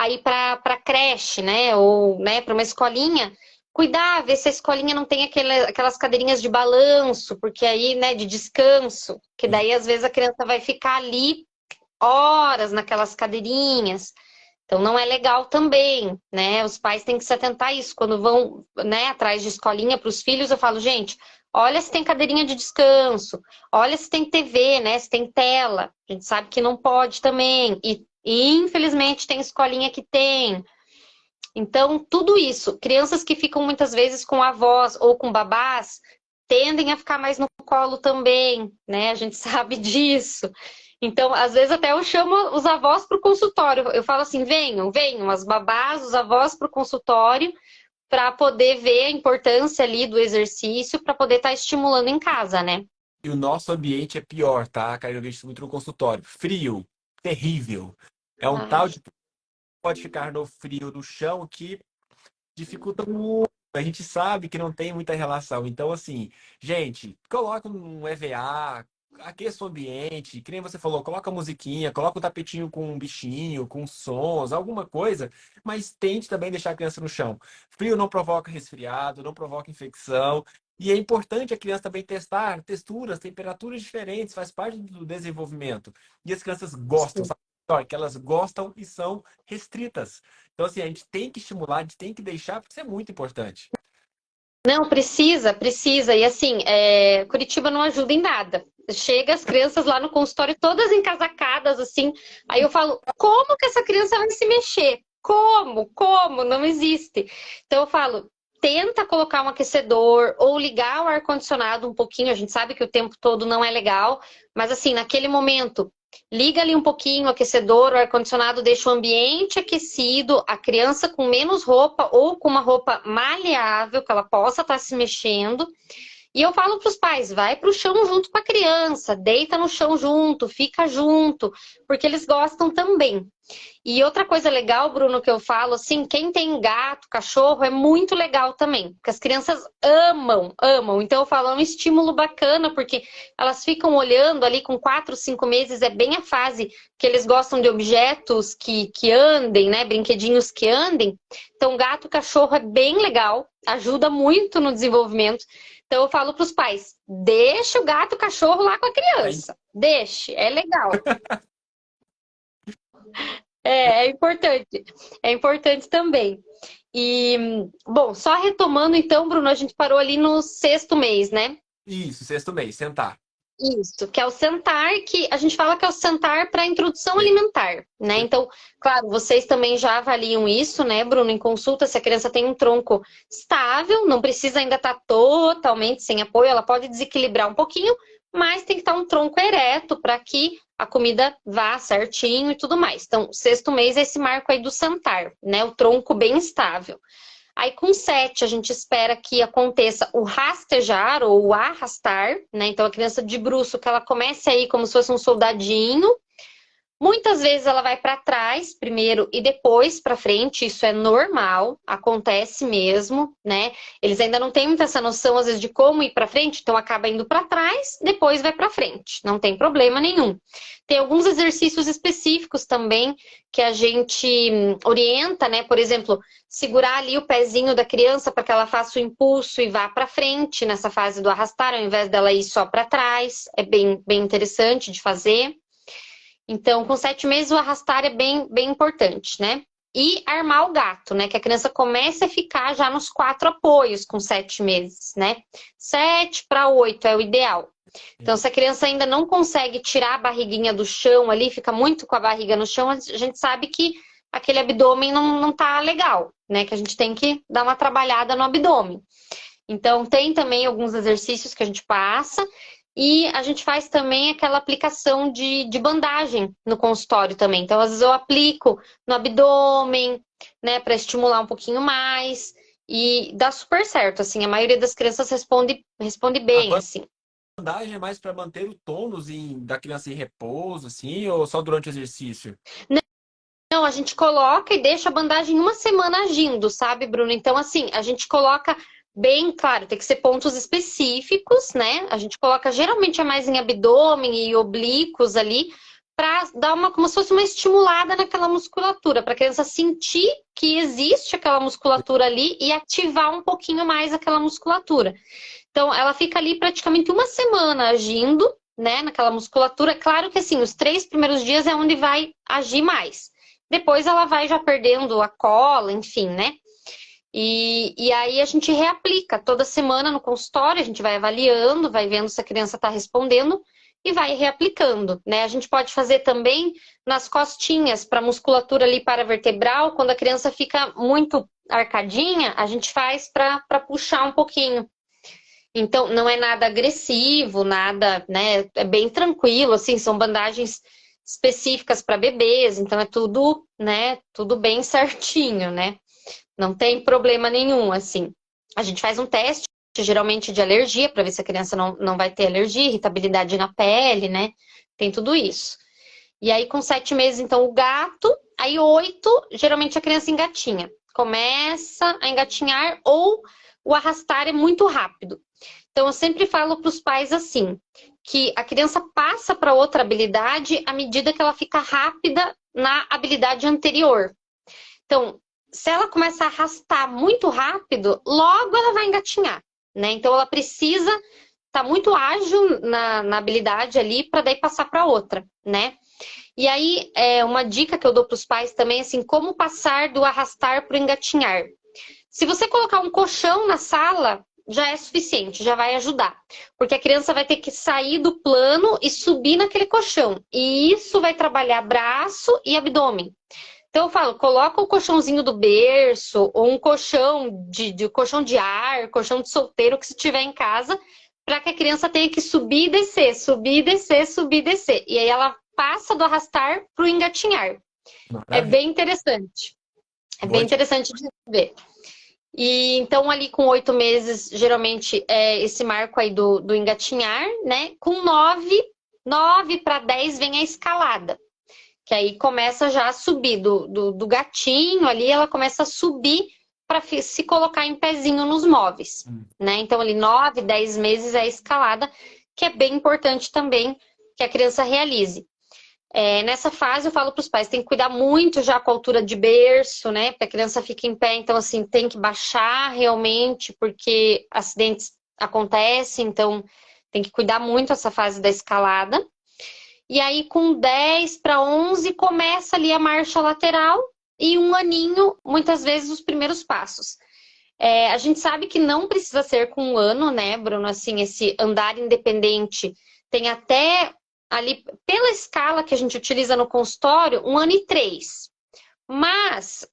ir para creche, né? Ou, né, para uma escolinha, cuidar, ver se a escolinha não tem aquelas cadeirinhas de balanço, porque aí, né, de descanso, que daí às vezes a criança vai ficar ali horas naquelas cadeirinhas. Então não é legal também, né? Os pais têm que se atentar a isso. Quando vão, né, atrás de escolinha para os filhos, eu falo, gente, olha se tem cadeirinha de descanso, olha se tem TV, né? Se tem tela. A gente sabe que não pode também. E infelizmente tem escolinha que tem. Então, tudo isso, crianças que ficam muitas vezes com avós ou com babás, tendem a ficar mais no colo também, né? A gente sabe disso. Então, às vezes até eu chamo os avós para o consultório. Eu falo assim, venham, venham, as babás, os avós para o consultório, para poder ver a importância ali do exercício, para poder estar estimulando em casa, né? E o nosso ambiente é pior, tá, Karina? Eu vejo isso muito no consultório. Frio, terrível. É um Ai, tal de pode ficar no frio no chão que dificulta muito. A gente sabe que não tem muita relação. Então, assim, gente, coloca um EVA, aqueça o ambiente, que nem você falou, coloca a musiquinha, coloca o tapetinho com um bichinho, com sons, alguma coisa, mas tente também deixar a criança no chão. Frio não provoca resfriado, não provoca infecção. E é importante a criança também testar texturas, temperaturas diferentes, faz parte do desenvolvimento. E as crianças gostam, sim. sabe? Que elas gostam e são restritas. Então, assim, a gente tem que estimular, a gente tem que deixar, porque isso é muito importante. Não, precisa, precisa. E assim, Curitiba não ajuda em nada. Chega as crianças lá no consultório todas encasacadas, assim. Aí eu falo, como que essa criança vai se mexer? Como? Como? Não existe. Então eu falo, tenta colocar um aquecedor ou ligar o ar-condicionado um pouquinho. A gente sabe que o tempo todo não é legal, mas assim, naquele momento, liga ali um pouquinho o aquecedor, o ar-condicionado deixa o ambiente aquecido, a criança com menos roupa ou com uma roupa maleável, que ela possa estar se mexendo. E eu falo para os pais, vai para o chão junto com a criança, deita no chão junto, fica junto, porque eles gostam também. E outra coisa legal, Bruno, que eu falo, assim, quem tem gato, cachorro, é muito legal também, porque as crianças amam, amam. Então eu falo, é um estímulo bacana, porque elas ficam olhando ali com 4, 5 meses, é bem a fase que eles gostam de objetos que andem, né, brinquedinhos que andem. Então gato, cachorro é bem legal, ajuda muito no desenvolvimento. Então eu falo para os pais, deixa o gato, o cachorro lá com a Aí, criança, deixe, é legal. É importante também. E, bom, só retomando então, Bruno, a gente parou ali no sexto mês, né? isso, sexto mês, sentar. Isso, que é o sentar, que a gente fala que é o sentar para introdução É, alimentar, né? Então, claro, vocês também já avaliam isso, né, Bruno, em consulta, se a criança tem um tronco estável, não precisa ainda estar totalmente sem apoio, ela pode desequilibrar um pouquinho, mas tem que estar um tronco ereto para que a comida vá certinho e tudo mais. Então, sexto mês é esse marco aí do sentar, né? O tronco bem estável. Aí, com 7, a gente espera que aconteça o rastejar ou o arrastar, né? Então, a criança de bruço, que ela comece aí como se fosse um soldadinho. Muitas vezes ela vai para trás primeiro e depois para frente, isso é normal, acontece mesmo, né? Eles ainda não têm muita essa noção, às vezes, de como ir para frente, então acaba indo para trás, depois vai para frente, não tem problema nenhum. Tem alguns exercícios específicos também que a gente orienta, né? Por exemplo, segurar ali o pezinho da criança para que ela faça o impulso e vá para frente nessa fase do arrastar, ao invés dela ir só para trás. É bem interessante de fazer. Então, com 7 meses, o arrastar é bem importante, né? E armar o gato, né? Que a criança comece a ficar já nos 4 apoios com 7 meses, né? 7 para 8 é o ideal. Então, se a criança ainda não consegue tirar a barriguinha do chão ali, fica muito com a barriga no chão, a gente sabe que aquele abdômen não tá legal, né? Que a gente tem que dar uma trabalhada no abdômen. Então, tem também alguns exercícios que a gente passa. E a gente faz também aquela aplicação de bandagem no consultório também. Então, às vezes eu aplico no abdômen, né, para estimular um pouquinho mais. E dá super certo, assim. A maioria das crianças responde a bem, assim. bandagem é mais para manter o tônus da criança em repouso, assim, ou só durante o exercício? Não, a gente coloca e deixa a bandagem uma semana agindo, sabe, Bruno? Então, assim, a gente coloca bem, claro, tem que ser pontos específicos, né? A gente coloca, geralmente é mais em abdômen e oblíquos ali, para dar uma, como se fosse uma estimulada naquela musculatura, para a criança sentir que existe aquela musculatura ali e ativar um pouquinho mais aquela musculatura. Então, ela fica ali praticamente uma semana agindo, né, naquela musculatura. Claro que, assim, os 3 primeiros dias é onde vai agir mais. Depois ela vai já perdendo a cola, enfim, né? E aí a gente reaplica toda semana no consultório, a gente vai avaliando, vai vendo se a criança está respondendo e vai reaplicando, né? A gente pode fazer também nas costinhas, para musculatura ali paravertebral, quando a criança fica muito arcadinha, a gente faz para puxar um pouquinho. Então, não é nada agressivo, nada, né? É bem tranquilo, assim, são bandagens específicas para bebês, então é tudo, né? Tudo bem certinho, né? Não tem problema nenhum, assim. A gente faz um teste, geralmente de alergia, para ver se a criança não vai ter alergia, irritabilidade na pele, né? Tem tudo isso. E aí, com 7 meses, então, o gato. Aí, 8, geralmente a criança engatinha. Começa a engatinhar ou o arrastar é muito rápido. Então, eu sempre falo para os pais assim, que a criança passa para outra habilidade à medida que ela fica rápida na habilidade anterior. Então, se ela começa a arrastar muito rápido, logo ela vai engatinhar, né? Então, ela precisa estar muito ágil na habilidade ali para daí passar para outra, né? E aí, uma dica que eu dou para os pais também, assim, como passar do arrastar para o engatinhar. Se você colocar um colchão na sala, já é suficiente, já vai ajudar. Porque a criança vai ter que sair do plano e subir naquele colchão. E isso vai trabalhar braço e abdômen. Então eu falo, coloca o colchãozinho do berço, ou um colchão colchão de ar, colchão de solteiro que se tiver em casa, para que a criança tenha que subir e descer, subir e descer, subir e descer. E aí ela passa do arrastar para o engatinhar. É Maravilha. bem interessante. É bem Boa dica. interessante de ver. E então, ali com 8 meses, geralmente é esse marco aí do engatinhar, né? Com 9 para 10 vem a escalada. Que aí começa já a subir do gatinho ali, ela começa a subir para se colocar em pezinho nos móveis, né? Então, ali 9, 10 meses é a escalada, que é bem importante também que a criança realize. Nessa fase, eu falo para os pais, tem que cuidar muito já com a altura de berço, né? Porque a criança fica em pé, então, assim, tem que baixar realmente, porque acidentes acontecem, então tem que cuidar muito essa fase da escalada. E aí, com 10 para 11, começa ali a marcha lateral e 1 aninho, muitas vezes, os primeiros passos. A gente sabe que não precisa ser com 1 ano, né, Bruno? Assim, esse andar independente tem até ali, pela escala que a gente utiliza no consultório, 1 ano e 3. Mas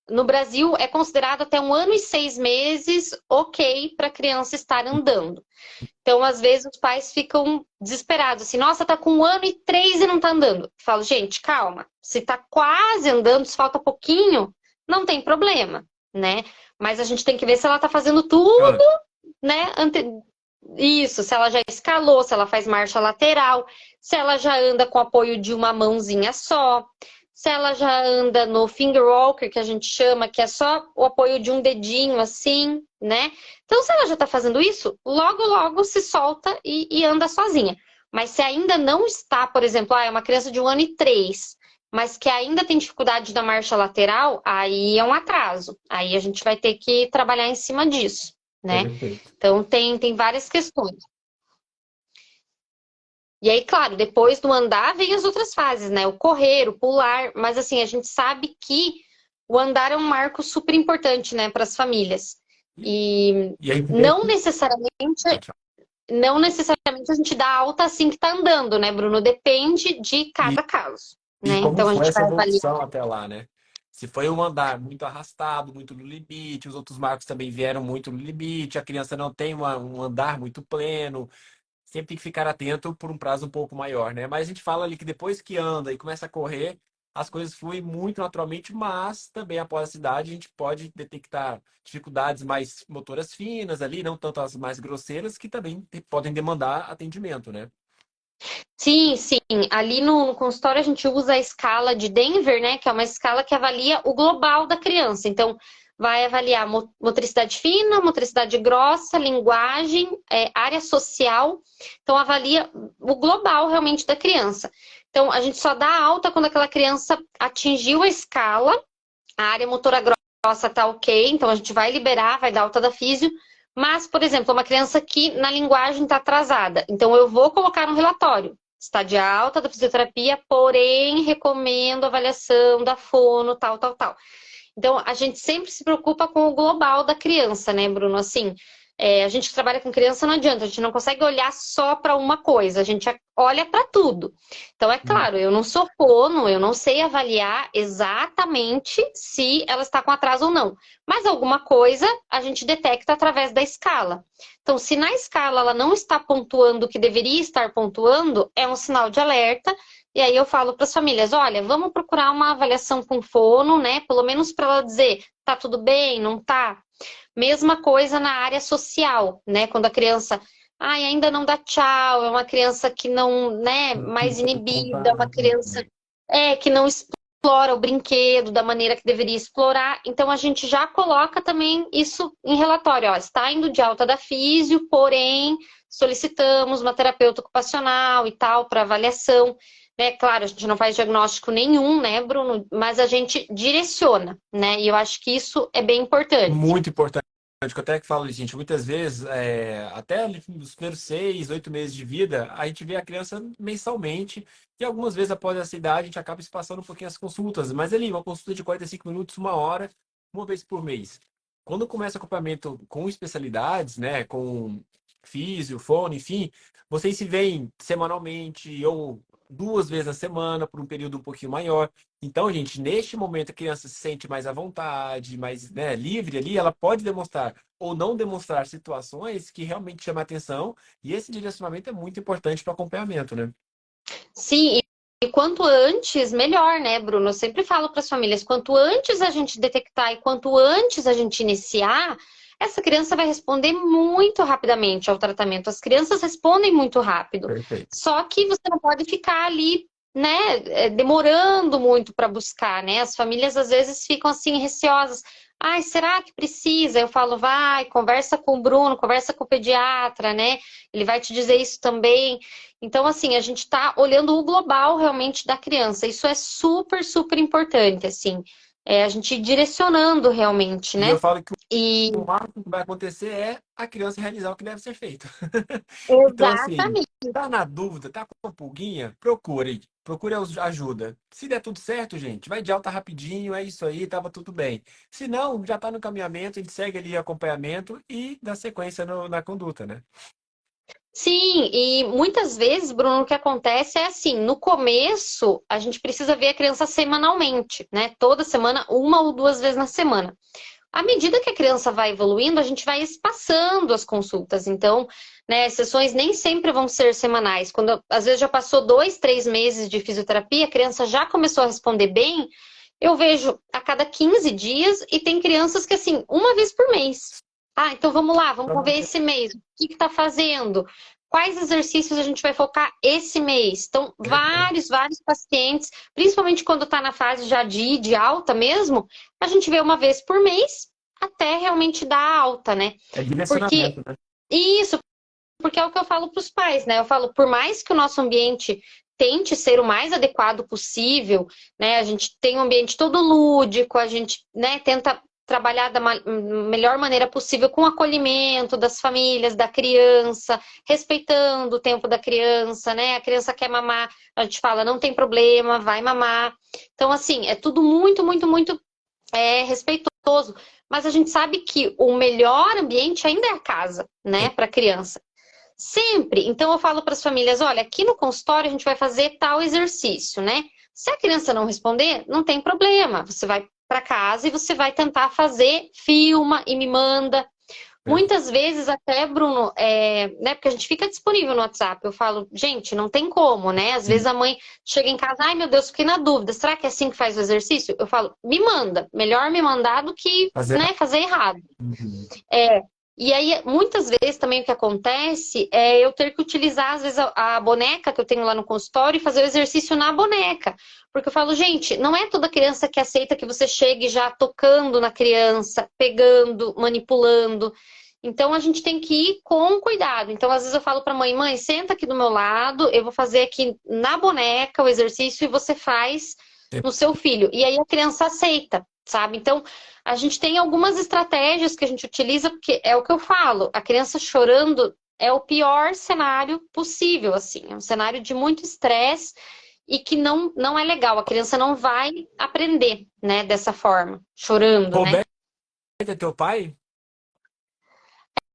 no Brasil é considerado até 1 ano e 6 meses ok para a criança estar andando. Então, às vezes, os pais ficam desesperados, assim, nossa, tá com 1 ano e 3 e não tá andando. Eu falo, gente, calma, se tá quase andando, se falta pouquinho, não tem problema, né? Mas a gente tem que ver se ela tá fazendo tudo, né? Isso, se ela já escalou, se ela faz marcha lateral, se ela já anda com apoio de uma mãozinha só, se ela já anda no finger walker, que a gente chama, que é só o apoio de um dedinho assim, né? Então, se ela já tá fazendo isso, logo, logo se solta e anda sozinha. Mas se ainda não está, por exemplo, é uma criança de 1 ano e 3, mas que ainda tem dificuldade na marcha lateral, aí é um atraso. Aí a gente vai ter que trabalhar em cima disso, né? Perfeito. Então, tem várias questões. E aí, claro, depois do andar vem as outras fases, né? O correr, o pular, mas assim, a gente sabe que o andar é um marco super importante, né, para as famílias. E E aí, não necessariamente, não necessariamente a gente dá alta assim que tá andando, né, Bruno? Depende de e, cada caso, e né? como Então a foi gente essa vai avaliar. evolução até lá, né? Se foi um andar muito arrastado, muito no limite, os outros marcos também vieram muito no limite, a criança não tem um andar muito pleno, sempre tem que ficar atento por um prazo um pouco maior, né? Mas a gente fala ali que depois que anda e começa a correr, as coisas fluem muito naturalmente, mas também após a cidade a gente pode detectar dificuldades mais motoras finas ali, não tanto as mais grosseiras, que também podem demandar atendimento, né? Sim, sim. Ali no consultório a gente usa a escala de Denver, né? Que é uma escala que avalia o global da criança. Então, vai avaliar motricidade fina, motricidade grossa, linguagem, área social. Então, avalia o global realmente da criança. Então, a gente só dá alta quando aquela criança atingiu a escala, a área motora grossa tá ok, então a gente vai liberar, vai dar alta da físio. Mas, por exemplo, uma criança que na linguagem está atrasada, então eu vou colocar no relatório. Está de alta da fisioterapia, porém recomendo avaliação da fono, tal, tal, tal. Então, a gente sempre se preocupa com o global da criança, né, Bruno? Assim, a gente que trabalha com criança não adianta, a gente não consegue olhar só para uma coisa, a gente olha para tudo. Então, é claro, eu não sou fono, eu não sei avaliar exatamente se ela está com atraso ou não. Mas alguma coisa a gente detecta através da escala. Então, se na escala ela não está pontuando o que deveria estar pontuando, é um sinal de alerta. E aí eu falo para as famílias, olha, vamos procurar uma avaliação com fono, né? Pelo menos para ela dizer, tá tudo bem, não tá? Mesma coisa na área social, né? Quando a criança, ai, ainda não dá tchau, é uma criança que não, né, mais inibida, é uma criança que não explora o brinquedo da maneira que deveria explorar. Então a gente já coloca também isso em relatório, ó, está indo de alta da físio, porém solicitamos uma terapeuta ocupacional e tal para avaliação. Né, claro, a gente não faz diagnóstico nenhum, né, Bruno? Mas a gente direciona, né? E eu acho que isso é bem importante. Muito importante. Que eu até que falo, gente, muitas vezes, até ali nos primeiros 6, 8 meses de vida, a gente vê a criança mensalmente, e algumas vezes após essa idade a gente acaba espaçando um pouquinho as consultas, mas ali, uma consulta de 45 minutos, 1 hora, uma vez por mês. Quando começa o acompanhamento com especialidades, né, com físio, fono, enfim, vocês se veem semanalmente ou 2 vezes na semana por um período um pouquinho maior. Então, gente, neste momento a criança se sente mais à vontade, mais, né, livre ali, ela pode demonstrar ou não demonstrar situações que realmente chamam a atenção, e esse direcionamento é muito importante para o acompanhamento, né? Sim, e quanto antes, melhor, né, Bruno? Eu sempre falo para as famílias, quanto antes a gente detectar e quanto antes a gente iniciar, essa criança vai responder muito rapidamente ao tratamento. As crianças respondem muito rápido. Perfeito. Só que você não pode ficar ali, né, demorando muito para buscar, né? As famílias às vezes ficam assim receosas. Ai, será que precisa? Eu falo, vai, conversa com o Bruno, conversa com o pediatra, né? Ele vai te dizer isso também. Então, assim, a gente está olhando o global realmente da criança. Isso é super, super importante, assim. A gente ir direcionando realmente, E eu né? falo que E o máximo que vai acontecer é a criança realizar o que deve ser feito. Então, assim, exatamente. tá na dúvida, tá com uma pulguinha, procure. Procure ajuda. Se der tudo certo, gente, vai de alta rapidinho, é isso aí, tava tudo bem. Se não, já tá no caminhamento, a gente segue ali o acompanhamento e dá sequência na conduta, né? Sim, e muitas vezes, Bruno, o que acontece é assim, no começo, a gente precisa ver a criança semanalmente, né? Toda semana, 1 ou 2 vezes na semana. À medida que a criança vai evoluindo, a gente vai espaçando as consultas. Então, né, as sessões nem sempre vão ser semanais. Quando às vezes já passou 2, 3 meses de fisioterapia, a criança já começou a responder bem, eu vejo a cada 15 dias e tem crianças que, assim, 1 vez por mês. Ah, então vamos lá, vamos ver esse mês. O que está fazendo? Quais exercícios a gente vai focar esse mês? Então, vários, vários pacientes, principalmente quando está na fase já de alta mesmo, a gente vê 1 vez por mês até realmente dar alta, né? É Porque direcionamento, né? isso, porque é o que eu falo para os pais, né? Eu falo, por mais que o nosso ambiente tente ser o mais adequado possível, né? A gente tem um ambiente todo lúdico, a gente, né, tenta trabalhar da melhor maneira possível com o acolhimento das famílias, da criança, respeitando o tempo da criança, né? A criança quer mamar, a gente fala, não tem problema, vai mamar. Então, assim, é tudo muito, muito, muito respeitoso. Mas a gente sabe que o melhor ambiente ainda é a casa, né, para a criança. Sempre. Então eu falo para as famílias, olha, aqui no consultório a gente vai fazer tal exercício, né? Se a criança não responder, não tem problema. Você vai para casa e você vai tentar fazer, filma e me manda. Muitas vezes até, Bruno, né, porque a gente fica disponível no WhatsApp. Eu falo, gente, não tem como, né? Às vezes a mãe chega em casa, ai meu Deus, fiquei na dúvida, será que é assim que faz o exercício? Eu falo, me manda. Melhor me mandar do que, Fazer. né, fazer errado. Uhum. E aí, muitas vezes também o que acontece é eu ter que utilizar, às vezes, a boneca que eu tenho lá no consultório e fazer o exercício na boneca. Porque eu falo, gente, não é toda criança que aceita que você chegue já tocando na criança, pegando, manipulando. Então, a gente tem que ir com cuidado. Então, às vezes eu falo para a mãe, mãe, senta aqui do meu lado, eu vou fazer aqui na boneca o exercício e você faz no seu filho. E aí a criança aceita, sabe? Então, a gente tem algumas estratégias que a gente utiliza, porque é o que eu falo, a criança chorando é o pior cenário possível, assim, é um cenário de muito estresse e que não é legal. A criança não vai aprender, né, dessa forma, chorando, né? Roberto é teu pai?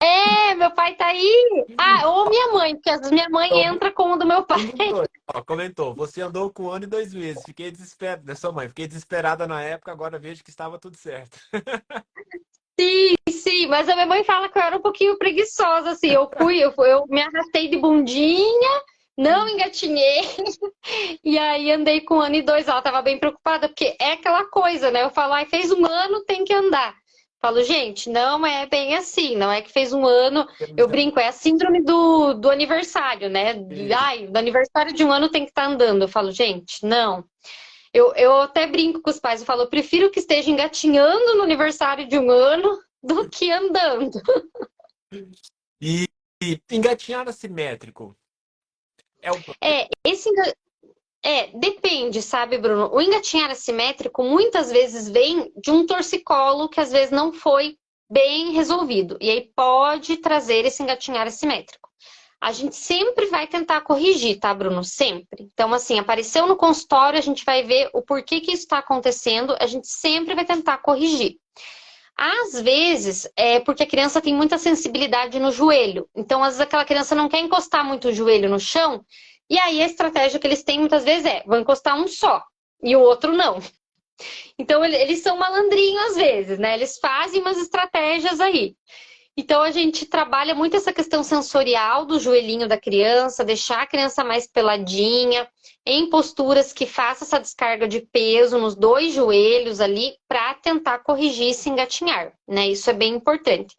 É, meu pai tá aí. Ah, ou minha mãe, porque às vezes minha mãe Então, entra com o do meu pai. um dos dois. Ó, comentou, você andou com 1 ano e 2 meses. Fiquei desesperada, da sua mãe. Fiquei desesperada na época, agora vejo que estava tudo certo. Sim, sim, mas a minha mãe fala que eu era um pouquinho preguiçosa, assim. Eu me arrastei de bundinha, não engatinhei, e aí andei com 1 ano e 2. Ela tava bem preocupada, porque é aquela coisa, né? Eu falo, ai, fez 1 ano, tem que andar. Falo, gente, não é bem assim, não é que fez 1 ano, eu brinco, é a síndrome do aniversário, né? Ai, do aniversário de 1 ano tem que estar andando. Eu falo, gente, não. Eu até brinco com os pais, eu falo, eu prefiro que esteja engatinhando no aniversário de 1 ano do que andando. E, e engatinhar assimétrico é um É, depende, sabe, Bruno? O engatinhar assimétrico muitas vezes vem de um torcicolo que às vezes não foi bem resolvido. E aí pode trazer esse engatinhar assimétrico. A gente sempre vai tentar corrigir, tá, Bruno? Sempre. Então, assim, apareceu no consultório, a gente vai ver o porquê que isso está acontecendo, a gente sempre vai tentar corrigir. Às vezes, é porque a criança tem muita sensibilidade no joelho. Então, às vezes, aquela criança não quer encostar muito o joelho no chão. E aí, a estratégia que eles têm muitas vezes é: vão encostar um só e o outro não. Então, eles são malandrinhos às vezes, né? Eles fazem umas estratégias aí. Então, a gente trabalha muito essa questão sensorial do joelhinho da criança, deixar a criança mais peladinha, em posturas que façam essa descarga de peso nos dois joelhos ali, para tentar corrigir esse engatinhar, né? Isso é bem importante.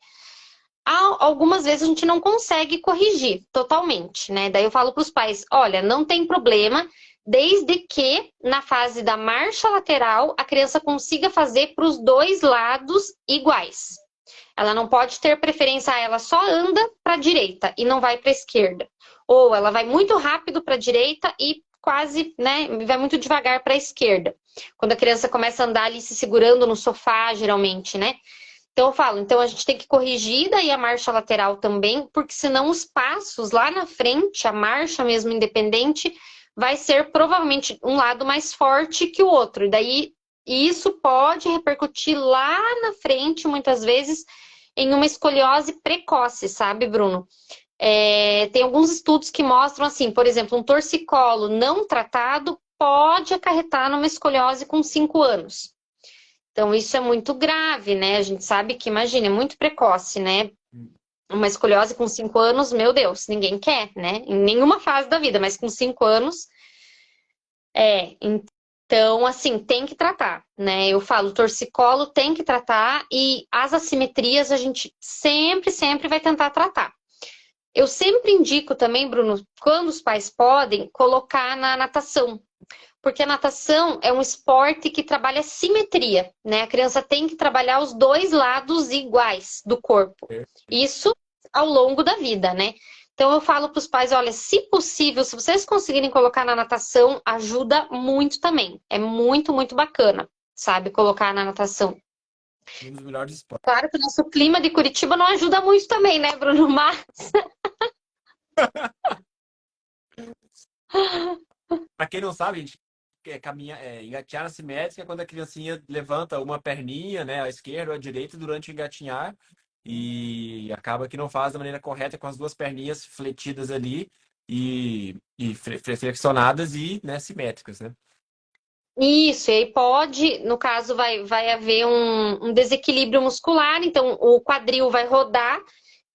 Algumas vezes a gente não consegue corrigir totalmente, né? Daí eu falo para os pais: olha, não tem problema, desde que na fase da marcha lateral a criança consiga fazer para os dois lados iguais. Ela não pode ter preferência, ela só anda para a direita e não vai para a esquerda. Ou ela vai muito rápido para a direita e quase, né, vai muito devagar para a esquerda. Quando a criança começa a andar ali se segurando no sofá, geralmente, né? Então eu falo, então a gente tem que corrigir daí a marcha lateral também, porque senão os passos lá na frente, a marcha mesmo independente, vai ser provavelmente um lado mais forte que o outro. E daí isso pode repercutir lá na frente, muitas vezes, em uma escoliose precoce, sabe, Bruno? Tem alguns estudos que mostram assim, por exemplo, um torcicolo não tratado pode acarretar numa escoliose com 5 anos. Então, isso é muito grave, né? A gente sabe que, imagina, é muito precoce, né? Uma escoliose com 5 anos, meu Deus, ninguém quer, né? Em nenhuma fase da vida, mas com 5 anos, então, assim, tem que tratar, né? Eu falo, torcicolo tem que tratar e as assimetrias a gente sempre, sempre vai tentar tratar. Eu sempre indico também, Bruno, quando os pais podem, colocar na natação. Porque a natação é um esporte que trabalha simetria, né? A criança tem que trabalhar os dois lados iguais do corpo. Isso ao longo da vida, né? Então eu falo para os pais, olha, se possível, se vocês conseguirem colocar na natação, ajuda muito também. É muito, muito bacana, sabe? Colocar na natação. Um dos melhores esportes. Claro que o nosso clima de Curitiba não ajuda muito também, né, Bruno? Mas Pra quem não sabe, a gente engatinhar assimétrica é quando a criancinha levanta uma perninha, né, à esquerda ou à direita durante o engatinhar e acaba que não faz da maneira correta com as duas perninhas fletidas ali e flexionadas e, né, simétricas, né? isso, e aí pode, no caso, vai haver um desequilíbrio muscular, então o quadril vai rodar,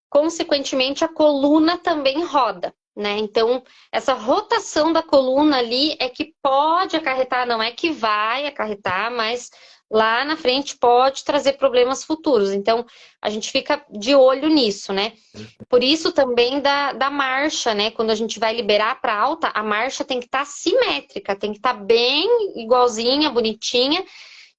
consequentemente a coluna também roda, né? Então, essa rotação da coluna ali é que pode acarretar, não é que vai acarretar, mas lá na frente pode trazer problemas futuros. Então, a gente fica de olho nisso, né? Por isso também da marcha, né? Quando a gente vai liberar para alta, a marcha tem que estar simétrica, tem que estar bem igualzinha, bonitinha.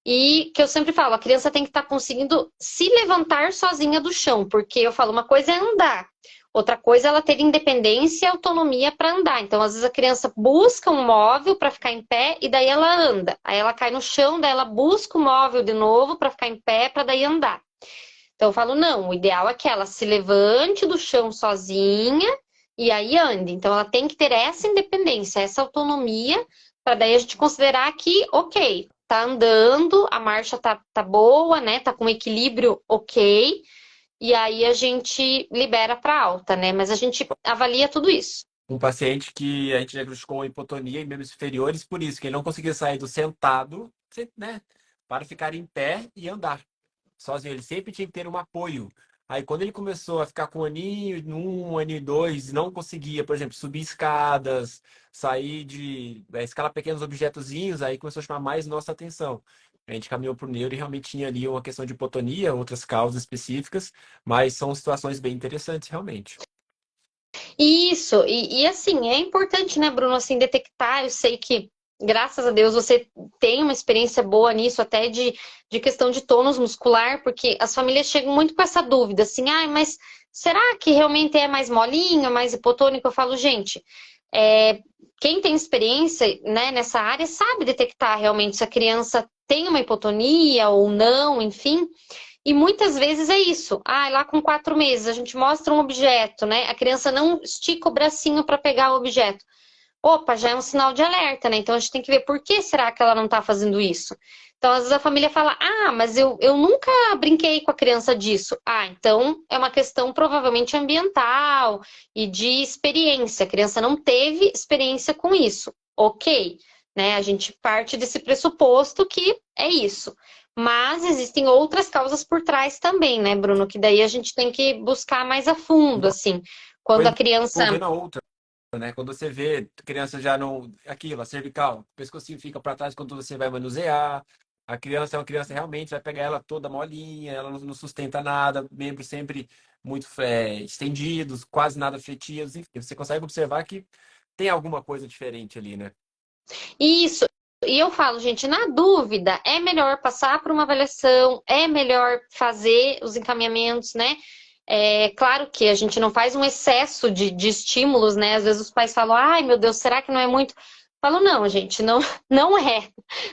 E que eu sempre falo, a criança tem que estar conseguindo se levantar sozinha do chão, porque eu falo, uma coisa é andar, outra coisa é ela ter independência e autonomia para andar. Então, às vezes a criança busca um móvel para ficar em pé e daí ela anda. Aí ela cai no chão, daí ela busca o móvel de novo para ficar em pé, para daí andar. Então eu falo, não, o ideal é que ela se levante do chão sozinha e aí ande. Então, ela tem que ter essa independência, essa autonomia, para daí a gente considerar que, ok, tá andando, a marcha tá boa, né? Tá com equilíbrio ok, e aí a gente libera para alta, né? Mas a gente avalia tudo isso. Um paciente que a gente diagnosticou uma hipotonia em membros inferiores, por isso, que ele não conseguia sair do sentado, né, para ficar em pé e andar sozinho. Ele sempre tinha que ter um apoio. Aí, quando ele começou a ficar com um aninho e dois, e não conseguia, por exemplo, subir escadas, sair de escalar pequenos objetozinhos, aí começou a chamar mais nossa atenção. A gente caminhou para o neuro e realmente tinha ali uma questão de hipotonia, outras causas específicas, mas são situações bem interessantes, realmente. Isso, e assim, é importante, né, Bruno, assim, detectar. Eu sei que, graças a Deus, você tem uma experiência boa nisso, até de questão de tônus muscular, porque as famílias chegam muito com essa dúvida, assim, ah, mas será que realmente é mais molinho, mais hipotônico? Eu falo, gente, é, quem tem experiência, né, nessa área sabe detectar realmente se a criança tem uma hipotonia ou não, enfim. E muitas vezes é isso. Ah, lá com 4 meses a gente mostra um objeto, né? A criança não estica o bracinho para pegar o objeto. Opa, já é um sinal de alerta, né? Então a gente tem que ver por que será que ela não está fazendo isso. Então, às vezes a família fala: Ah, mas eu nunca brinquei com a criança disso. Ah, então é uma questão provavelmente ambiental e de experiência. A criança não teve experiência com isso. Ok, né? A gente parte desse pressuposto que é isso. Mas existem outras causas por trás também, né, Bruno? Que daí a gente tem que buscar mais a fundo, Uma assim. Quando a coisa criança. envolvendo a outra, né? Quando você vê criança já não. Aquilo, a cervical, o pescocinho fica para trás quando você vai manusear. A criança é uma criança realmente, vai pegar ela toda molinha, ela não sustenta nada, membros sempre muito estendidos, quase nada fletidos. Enfim, você consegue observar que tem alguma coisa diferente ali, né? Isso. E eu falo, gente, na dúvida, é melhor passar por uma avaliação, é melhor fazer os encaminhamentos, né? É claro que a gente não faz um excesso de estímulos, né? Às vezes os pais falam, ai meu Deus, será que não é muito? Eu falo, não, gente, não, não é.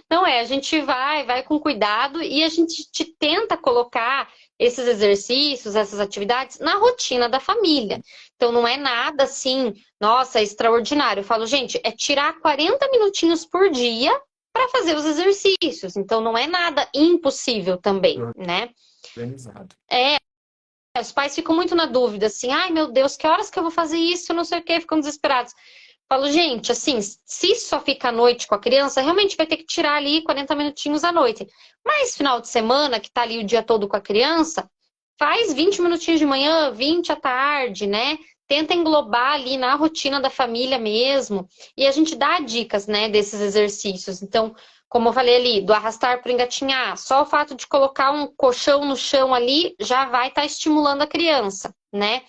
Não é. A gente vai com cuidado e a gente tenta colocar esses exercícios, essas atividades na rotina da família. Então não é nada assim, nossa, extraordinário. Eu falo, gente, é tirar 40 minutinhos por dia para fazer os exercícios. Então não é nada impossível também, né? Organizado. Os pais ficam muito na dúvida, assim, ai meu Deus, que horas que eu vou fazer isso? Não sei o quê, ficam desesperados. Falo, gente, assim, se só fica à noite com a criança, realmente vai ter que tirar ali 40 minutinhos à noite. Mas final de semana, que tá ali o dia todo com a criança, faz 20 minutinhos de manhã, 20 à tarde, né? Tenta englobar ali na rotina da família mesmo. E a gente dá dicas, né, desses exercícios. Então, como eu falei ali, do arrastar para engatinhar, só o fato de colocar um colchão no chão ali já vai estar estimulando a criança, né?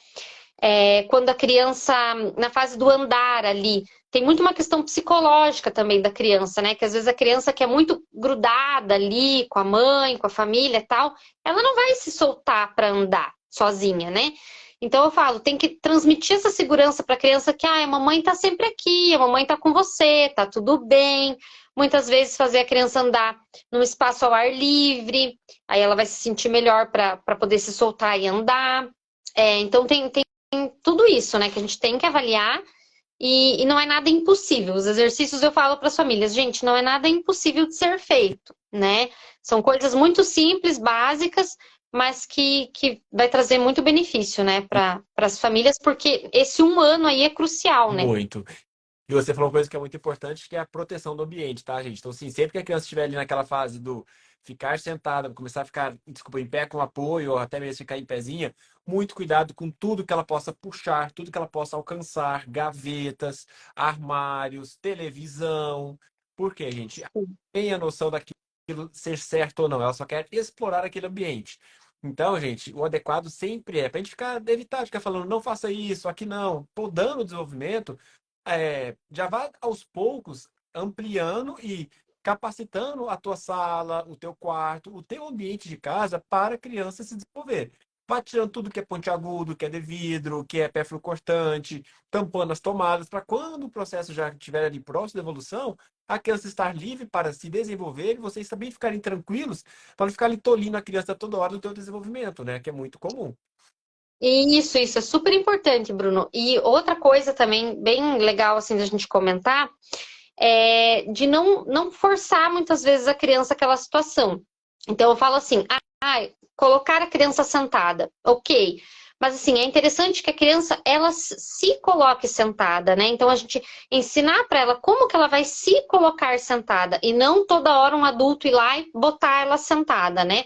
Quando a criança, na fase do andar ali, tem muito uma questão psicológica também da criança, né? Que às vezes a criança que é muito grudada ali com a mãe, com a família e tal, ela não vai se soltar para andar sozinha, né? Então eu falo, tem que transmitir essa segurança para a criança que a mamãe tá sempre aqui, a mamãe tá com você, tá tudo bem. Muitas vezes fazer a criança andar num espaço ao ar livre, aí ela vai se sentir melhor para poder se soltar e andar. Então tem tudo isso, né? Que a gente tem que avaliar e não é nada impossível. Os exercícios eu falo para as famílias, gente, não é nada impossível de ser feito, né? São coisas muito simples, básicas, mas que vai trazer muito benefício, né, para as famílias, porque esse 1 ano aí é crucial, né? Muito. E você falou uma coisa que é muito importante, que é a proteção do ambiente, tá, gente? Então, assim, sempre que a criança estiver ali naquela fase do ficar sentada, começar a ficar, desculpa, em pé com apoio, ou até mesmo ficar em pezinha, muito cuidado com tudo que ela possa puxar, tudo que ela possa alcançar, gavetas, armários, televisão. Por quê, gente? Tem a noção daquilo ser certo ou não, ela só quer explorar aquele ambiente. Então, gente, o adequado sempre é, pra gente evitar de ficar falando, não faça isso, aqui não, podando o desenvolvimento, já vá aos poucos ampliando e capacitando a tua sala, o teu quarto, o teu ambiente de casa para a criança se desenvolver. Vá tirando tudo que é pontiagudo, que é de vidro, que é pérfuro cortante, tampando as tomadas, para quando o processo já estiver ali próximo da evolução, a criança estar livre para se desenvolver e vocês também ficarem tranquilos para não ficar ali tolindo a criança toda hora do teu desenvolvimento, né? Que é muito comum. Isso é super importante, Bruno. E outra coisa também bem legal assim da gente comentar é de não forçar muitas vezes a criança aquela situação. Então eu falo assim, colocar a criança sentada, ok. Mas assim, é interessante que a criança ela se coloque sentada, né? Então a gente ensinar para ela como que ela vai se colocar sentada e não toda hora um adulto ir lá e botar ela sentada, né?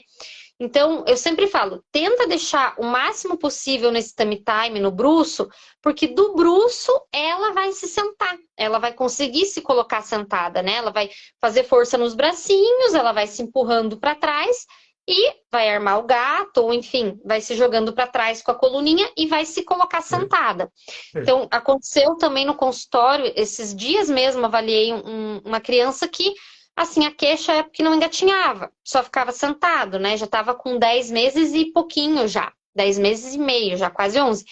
Então, eu sempre falo, tenta deixar o máximo possível nesse tummy time, no bruço, porque do bruço ela vai se sentar, ela vai conseguir se colocar sentada, né? Ela vai fazer força nos bracinhos, ela vai se empurrando para trás e vai armar o gato, ou enfim, vai se jogando para trás com a coluninha e vai se colocar sentada. Então, aconteceu também no consultório, esses dias mesmo, avaliei uma criança que assim, a queixa é porque não engatinhava, só ficava sentado, né? Já estava com 10 meses e pouquinho já, 10 meses e meio, já quase 11.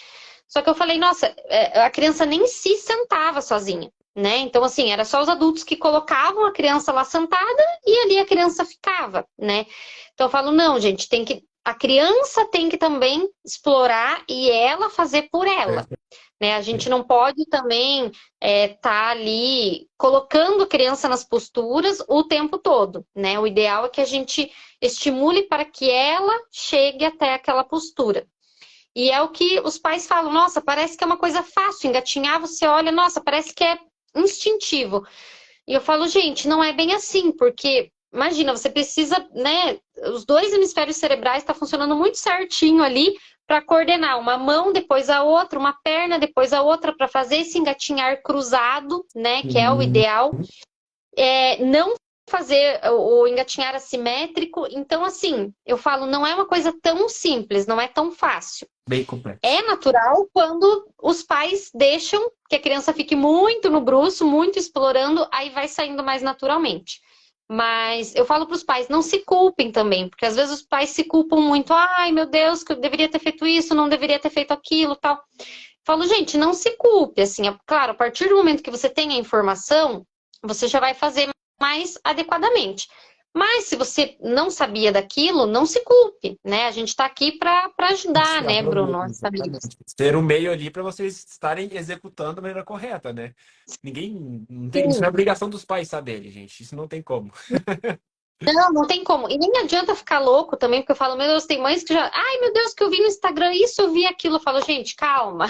Só que eu falei, nossa, a criança nem se sentava sozinha, né? Então, assim, era só os adultos que colocavam a criança lá sentada e ali a criança ficava, né? Então eu falo, não, gente, a criança tem que também explorar e ela fazer por ela. Né? A gente não pode também tá ali colocando a criança nas posturas o tempo todo, né? O ideal é que a gente estimule para que ela chegue até aquela postura. E é o que os pais falam, nossa, parece que é uma coisa fácil, engatinhar, você olha, nossa, parece que é instintivo. E eu falo, gente, não é bem assim, porque imagina, você precisa, né? Os dois hemisférios cerebrais estão funcionando muito certinho ali para coordenar uma mão, depois a outra, uma perna, depois a outra, para fazer esse engatinhar cruzado, né? Que é o Uhum. ideal. Não fazer o engatinhar assimétrico. Então, assim, eu falo, não é uma coisa tão simples, não é tão fácil. Bem complexo. É natural quando os pais deixam que a criança fique muito no bruço, muito explorando, aí vai saindo mais naturalmente. Mas eu falo para os pais, não se culpem também, porque às vezes os pais se culpam muito. Ai, meu Deus, que eu deveria ter feito isso, não deveria ter feito aquilo, tal. Falo, gente, não se culpe, assim, claro, a partir do momento que você tem a informação, você já vai fazer mais adequadamente. Mas se você não sabia daquilo, não se culpe, né? A gente está aqui para ajudar, Ensinar né, para Bruno, outros, as famílias. exatamente. Ter um meio ali para vocês estarem executando da maneira correta, né? Ninguém, não tem, isso não é Sim. obrigação dos pais saberem, gente. Isso não tem como. Não tem como. E nem adianta ficar louco também, porque eu falo, meu Deus, tem mães que já. Ai, meu Deus, que eu vi no Instagram isso, eu vi aquilo. Eu falo, gente, calma,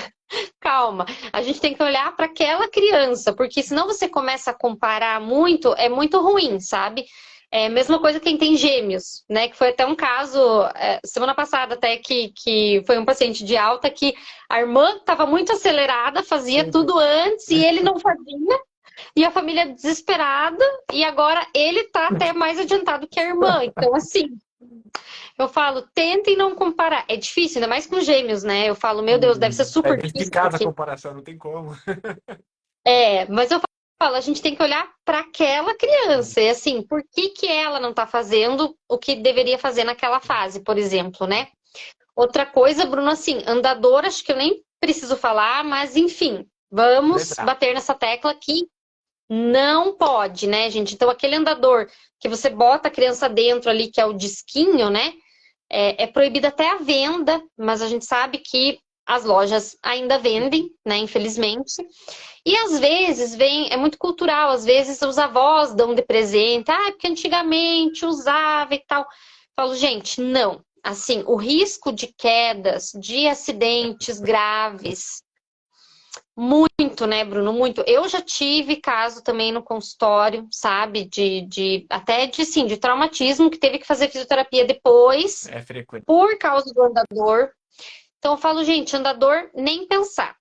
calma. A gente tem que olhar para aquela criança, porque senão você começa a comparar muito, é muito ruim, sabe? É a mesma coisa quem tem gêmeos, né? Que foi até um caso, semana passada, até que foi um paciente de alta que a irmã estava muito acelerada, fazia tudo antes e ele não fazia. E a família desesperada, e agora ele tá até mais adiantado que a irmã. Então, assim, eu falo, tentem não comparar. É difícil, ainda mais com gêmeos, né? Eu falo, meu Deus, deve ser É super dentro de difícil, casa a porque. comparação, não tem como. Mas eu falo, a gente tem que olhar para aquela criança. E assim, por que que ela não tá fazendo o que deveria fazer naquela fase, por exemplo, né? Outra coisa, Bruno, assim, andador, acho que eu nem preciso falar, mas enfim, vamos Lembrar. bater nessa tecla aqui. Não pode, né, gente? Então, aquele andador que você bota a criança dentro ali, que é o disquinho, né? É proibido até a venda, mas a gente sabe que as lojas ainda vendem, né? Infelizmente. E às vezes vem, é muito cultural, às vezes os avós dão de presente, porque antigamente usava e tal. Falo, gente, não. Assim, o risco de quedas, de acidentes graves, muito, né, Bruno? Muito. Eu já tive caso também no consultório, sabe? Até de, sim, de traumatismo, que teve que fazer fisioterapia depois, É frequente. por causa do andador. Então eu falo, gente, andador, nem pensar.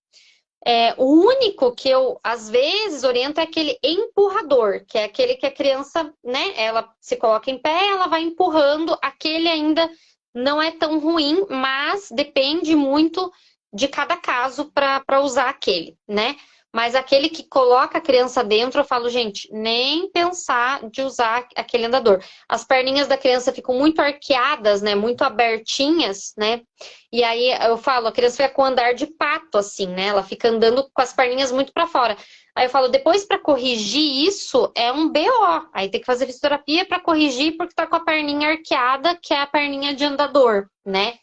O único que eu, às vezes, oriento é aquele empurrador, que é aquele que a criança, né, ela se coloca em pé, ela vai empurrando. Aquele ainda não é tão ruim, mas depende muito de cada caso para usar aquele, né? Mas aquele que coloca a criança dentro, eu falo, gente, nem pensar de usar aquele andador. As perninhas da criança ficam muito arqueadas, né? Muito abertinhas, né? E aí eu falo, a criança fica com andar de pato, assim, né? Ela fica andando com as perninhas muito para fora. Aí eu falo, depois para corrigir isso é um BO. Aí tem que fazer fisioterapia para corrigir porque tá com a perninha arqueada, que é a perninha de andador, né?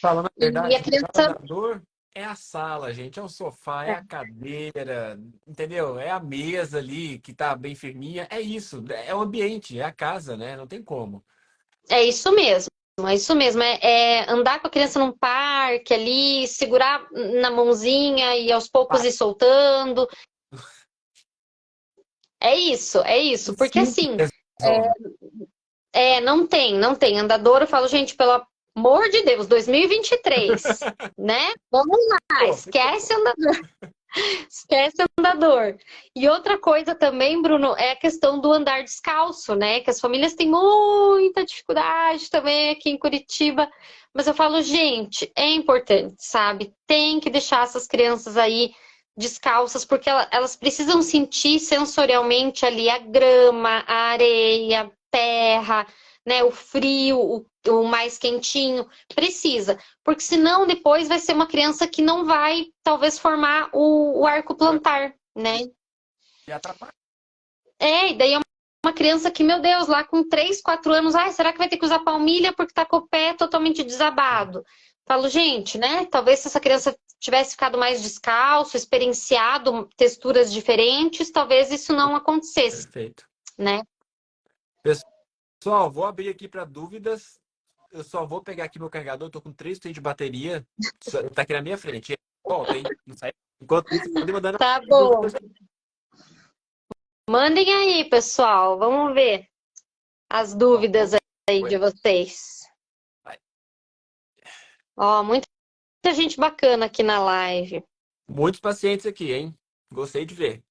Falando a E a verdade, o melhor criança. andador é a sala, gente. É o sofá, é a cadeira, entendeu? É a mesa ali que tá bem firminha. É isso. É o ambiente, é a casa, né? Não tem como. É isso mesmo. É isso mesmo, é andar com a criança num parque ali, segurar na mãozinha e aos poucos Ah, ir soltando. É isso, porque simples assim, resolve. não tem andador, eu falo, gente, pelo amor de Deus, 2023, né? Vamos lá, Pô, esquece andador, esquece andador. E outra coisa também, Bruno, é a questão do andar descalço, né? Que as famílias têm muita dificuldade também aqui em Curitiba. Mas eu falo, gente, é importante, sabe? Tem que deixar essas crianças aí descalças, porque elas precisam sentir sensorialmente ali a grama, a areia, a terra, né? O frio, o mais quentinho. Precisa. Porque senão depois vai ser uma criança que não vai, talvez, formar o arco plantar, né? E atrapalha. E daí é uma criança que, meu Deus, lá com 3, 4 anos, ai, será que vai ter que usar palmilha porque tá com o pé totalmente desabado? Falo, gente, né? Talvez se essa criança tivesse ficado mais descalço, experienciado texturas diferentes, talvez isso não acontecesse, Perfeito. né? Pessoal, vou abrir aqui para dúvidas. Eu só vou pegar aqui meu carregador. Eu tô com 3% de bateria. Tá aqui na minha frente. Volta, hein? Não sai. Enquanto isso, podem mandando Tá bom. dúvidas. Mandem aí, pessoal. Vamos ver as Ó, dúvidas aí de vocês. vai. Ó, muita gente bacana aqui na live. Muitos pacientes aqui, hein? Gostei de ver.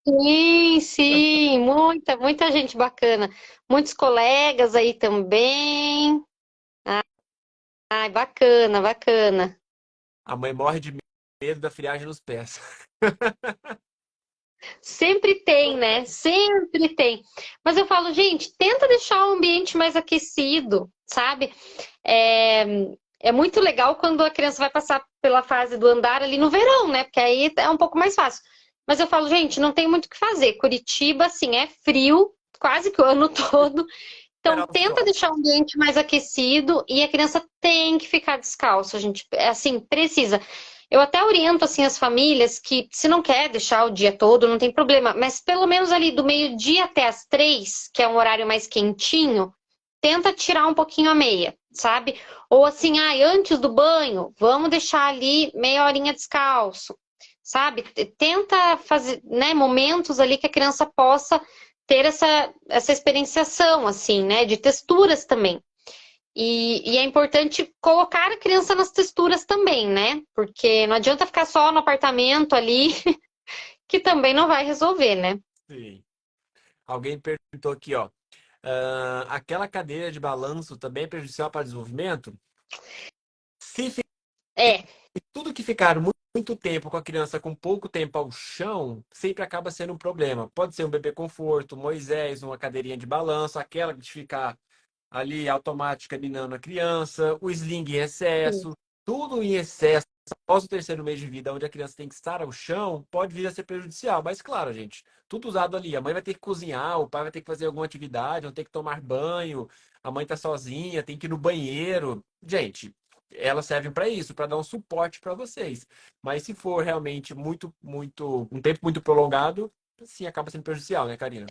Sim, sim, muita gente bacana. Muitos colegas aí também. Ai, bacana, bacana. A mãe morre de medo da friagem nos pés. Sempre tem, né? Sempre tem. Mas eu falo, gente, tenta deixar o ambiente mais aquecido, sabe? É, é muito legal quando a criança vai passar pela fase do andar ali no verão, né? Porque aí é um pouco mais fácil. Mas eu falo, gente, não tem muito o que fazer. Curitiba, assim, é frio quase que o ano todo. Então, Esperar o tenta sol. deixar o ambiente mais aquecido e a criança tem que ficar descalça, gente. É assim, precisa. Eu até oriento assim as famílias que se não quer deixar o dia todo, não tem problema, mas pelo menos ali do meio-dia até as 3, que é um horário mais quentinho, tenta tirar um pouquinho a meia, sabe? Ou assim, ai, antes do banho, vamos deixar ali meia horinha descalço, sabe? Tenta fazer, né, momentos ali que a criança possa ter essa experienciação, assim, né, de texturas também. E é importante colocar a criança nas texturas também, né? Porque não adianta ficar só no apartamento ali, que também não vai resolver, né? Sim. Alguém perguntou aqui, ó. Aquela cadeira de balanço também é prejudicial para o desenvolvimento? Se É, tudo que ficar muito tempo com a criança com pouco tempo ao chão, sempre acaba sendo um problema. Pode ser um bebê conforto, Moisés, uma cadeirinha de balanço, aquela de ficar ali automática ninando a criança, o sling em sim. excesso, tudo em excesso após o terceiro mês de vida, onde a criança tem que estar ao chão, pode vir a ser prejudicial. Mas claro, gente, tudo usado ali. A mãe vai ter que cozinhar, o pai vai ter que fazer alguma atividade, vão ter que tomar banho, a mãe tá sozinha, tem que ir no banheiro. Gente, elas servem para isso, para dar um suporte para vocês. Mas se for realmente um tempo muito prolongado, sim, acaba sendo prejudicial, né, Karina?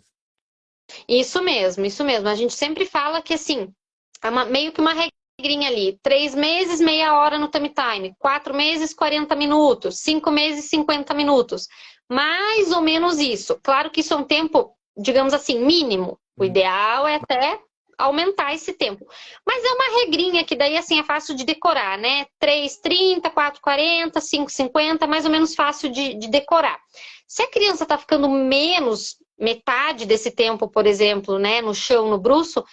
Isso mesmo, isso mesmo. A gente sempre fala que, assim, é meio que uma regrinha ali. 3 meses, meia hora no tummy time. 4 meses, 40 minutos. 5 meses, 50 minutos. Mais ou menos isso. Claro que isso é um tempo, digamos assim, mínimo. O ideal é até aumentar esse tempo. Mas é uma regrinha que daí, assim, é fácil de decorar, né? 3:30, 4:40, 5:50, mais ou menos fácil de decorar. Se a criança está ficando menos metade desse tempo, por exemplo, né, no chão, no bruço,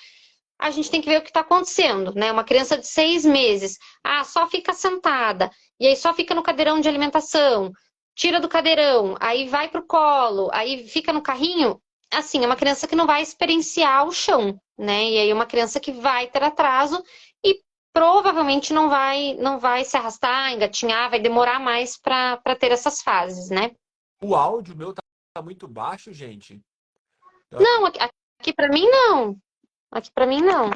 a gente tem que ver o que está acontecendo, né? Uma criança de 6 meses, só fica sentada, e aí só fica no cadeirão de alimentação. tira do cadeirão, aí vai pro colo, aí fica no carrinho, assim, é uma criança que não vai experienciar o chão, né? E aí é uma criança que vai ter atraso e provavelmente não vai se arrastar, engatinhar, vai demorar mais para ter essas fases, né? O áudio meu tá muito baixo, gente. Não, aqui para mim não. Aqui para mim não.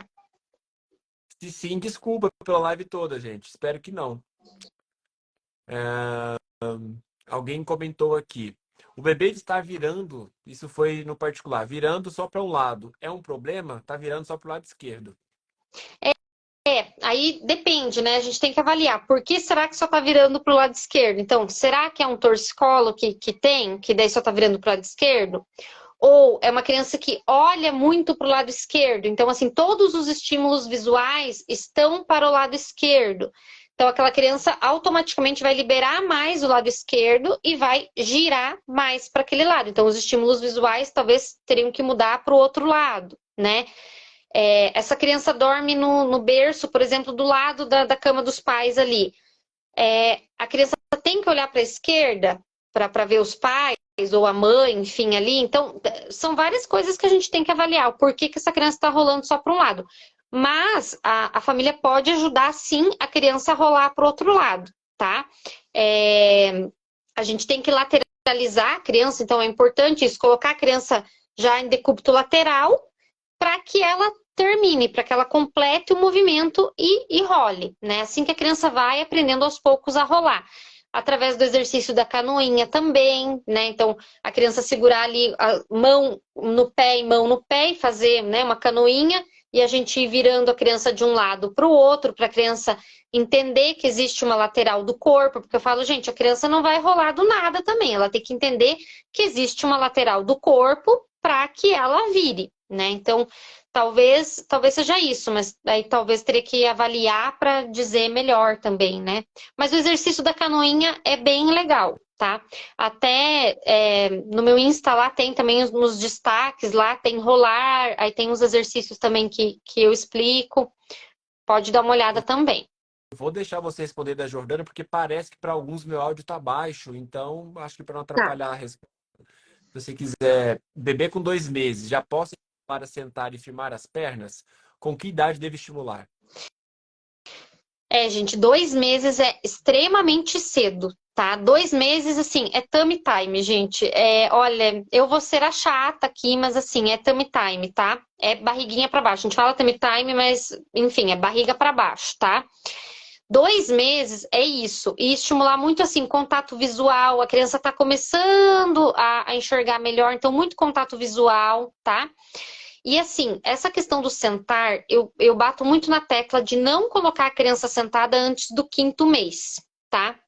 Se sim, desculpa pela live toda, gente. Espero que não. Alguém comentou aqui. O bebê está virando, isso foi no particular, virando só para um lado. É um problema? Está virando só para o lado esquerdo. Aí depende, né? A gente tem que avaliar. Por que será que só tá virando pro lado esquerdo? Então, será que é um torcicolo que tem, que daí só tá virando pro lado esquerdo? Ou é uma criança que olha muito para o lado esquerdo, então, assim, todos os estímulos visuais estão para o lado esquerdo. Então, aquela criança automaticamente vai liberar mais o lado esquerdo e vai girar mais para aquele lado. Então, os estímulos visuais talvez teriam que mudar para o outro lado, né? Essa criança dorme no berço, por exemplo, do lado da cama dos pais ali. A criança tem que olhar para a esquerda para ver os pais ou a mãe, enfim, ali. Então, são várias coisas que a gente tem que avaliar. O porquê que essa criança está rolando só para um lado. Mas a família pode ajudar, sim, a criança a rolar para o outro lado, tá? A gente tem que lateralizar a criança, então é importante isso, colocar a criança já em decúbito lateral para que ela termine, para que ela complete o movimento e role, né? Assim que a criança vai aprendendo aos poucos a rolar. Através do exercício da canoinha também, né? Então, a criança segurar ali a mão no pé e mão no pé e fazer, né, uma canoinha e a gente ir virando a criança de um lado para o outro, para a criança entender que existe uma lateral do corpo, porque eu falo, gente, a criança não vai rolar do nada também, ela tem que entender que existe uma lateral do corpo para que ela vire, né? Então, talvez seja isso, mas aí talvez teria que avaliar para dizer melhor também, né? Mas o exercício da canoinha é bem legal, tá? Até no meu Insta lá tem também nos destaques, lá tem rolar, aí tem uns exercícios também que eu explico. Pode dar uma olhada também. Vou deixar você responder da Jordana, porque parece que para alguns meu áudio tá baixo, então acho que para não Tá. atrapalhar a resposta, se você quiser, bebê com 2 meses, já posso para sentar e firmar as pernas? Com que idade devo estimular? Gente, 2 meses é extremamente cedo, tá? 2 meses, assim, é tummy time, gente. Olha, eu vou ser a chata aqui, mas assim, é tummy time, tá? É barriguinha pra baixo. A gente fala tummy time, mas, enfim, é barriga pra baixo, tá? 2 meses é isso. E estimular muito, assim, contato visual. A criança tá começando a enxergar melhor, então, muito contato visual, tá? E assim, essa questão do sentar, eu bato muito na tecla de não colocar a criança sentada antes do 5º mês, tá?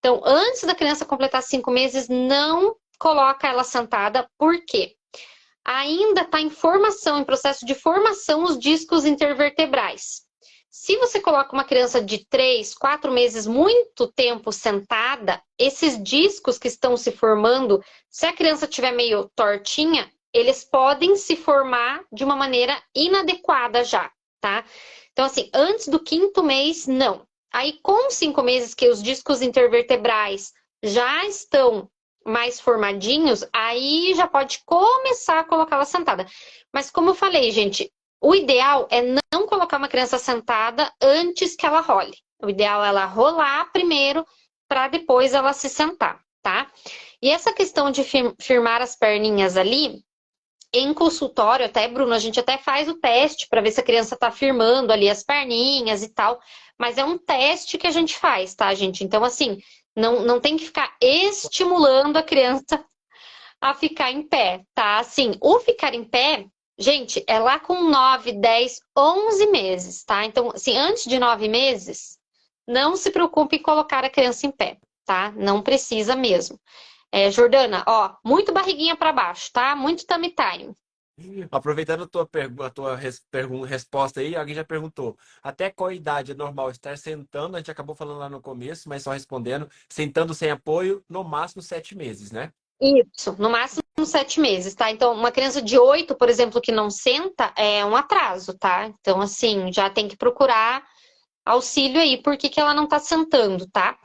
Então, antes da criança completar 5 meses, não coloca ela sentada, por quê? Ainda está em formação, em processo de formação, os discos intervertebrais. Se você coloca uma criança de 3, 4 meses muito tempo sentada, esses discos que estão se formando, se a criança estiver meio tortinha, eles podem se formar de uma maneira inadequada já, tá? Então, assim, antes do 5º mês, não. Aí, com 5 meses que os discos intervertebrais já estão mais formadinhos, aí já pode começar a colocá-la sentada. Mas como eu falei, gente, o ideal é não colocar uma criança sentada antes que ela role. O ideal é ela rolar primeiro para depois ela se sentar, tá? E essa questão de firmar as perninhas ali, em consultório, até, Bruno, a gente até faz o teste para ver se a criança está firmando ali as perninhas e tal, mas é um teste que a gente faz, tá, gente? Então, assim, não tem que ficar estimulando a criança a ficar em pé, tá? Assim, o ficar em pé, gente, é lá com 9, 10, 11 meses, tá? Então, assim, antes de 9 meses, não se preocupe em colocar a criança em pé, tá? Não precisa mesmo. Jordana, ó, muito barriguinha para baixo, tá? Muito tummy time. Aproveitando a tua resposta aí, alguém já perguntou até qual idade é normal estar sentando? A gente acabou falando lá no começo, mas só respondendo, sentando sem apoio, no máximo 7 meses, né? Isso, no máximo 7 meses, tá? Então, uma criança de 8, por exemplo, que não senta, é um atraso, tá? Então, assim, já tem que procurar auxílio aí, por que que ela não tá sentando, tá?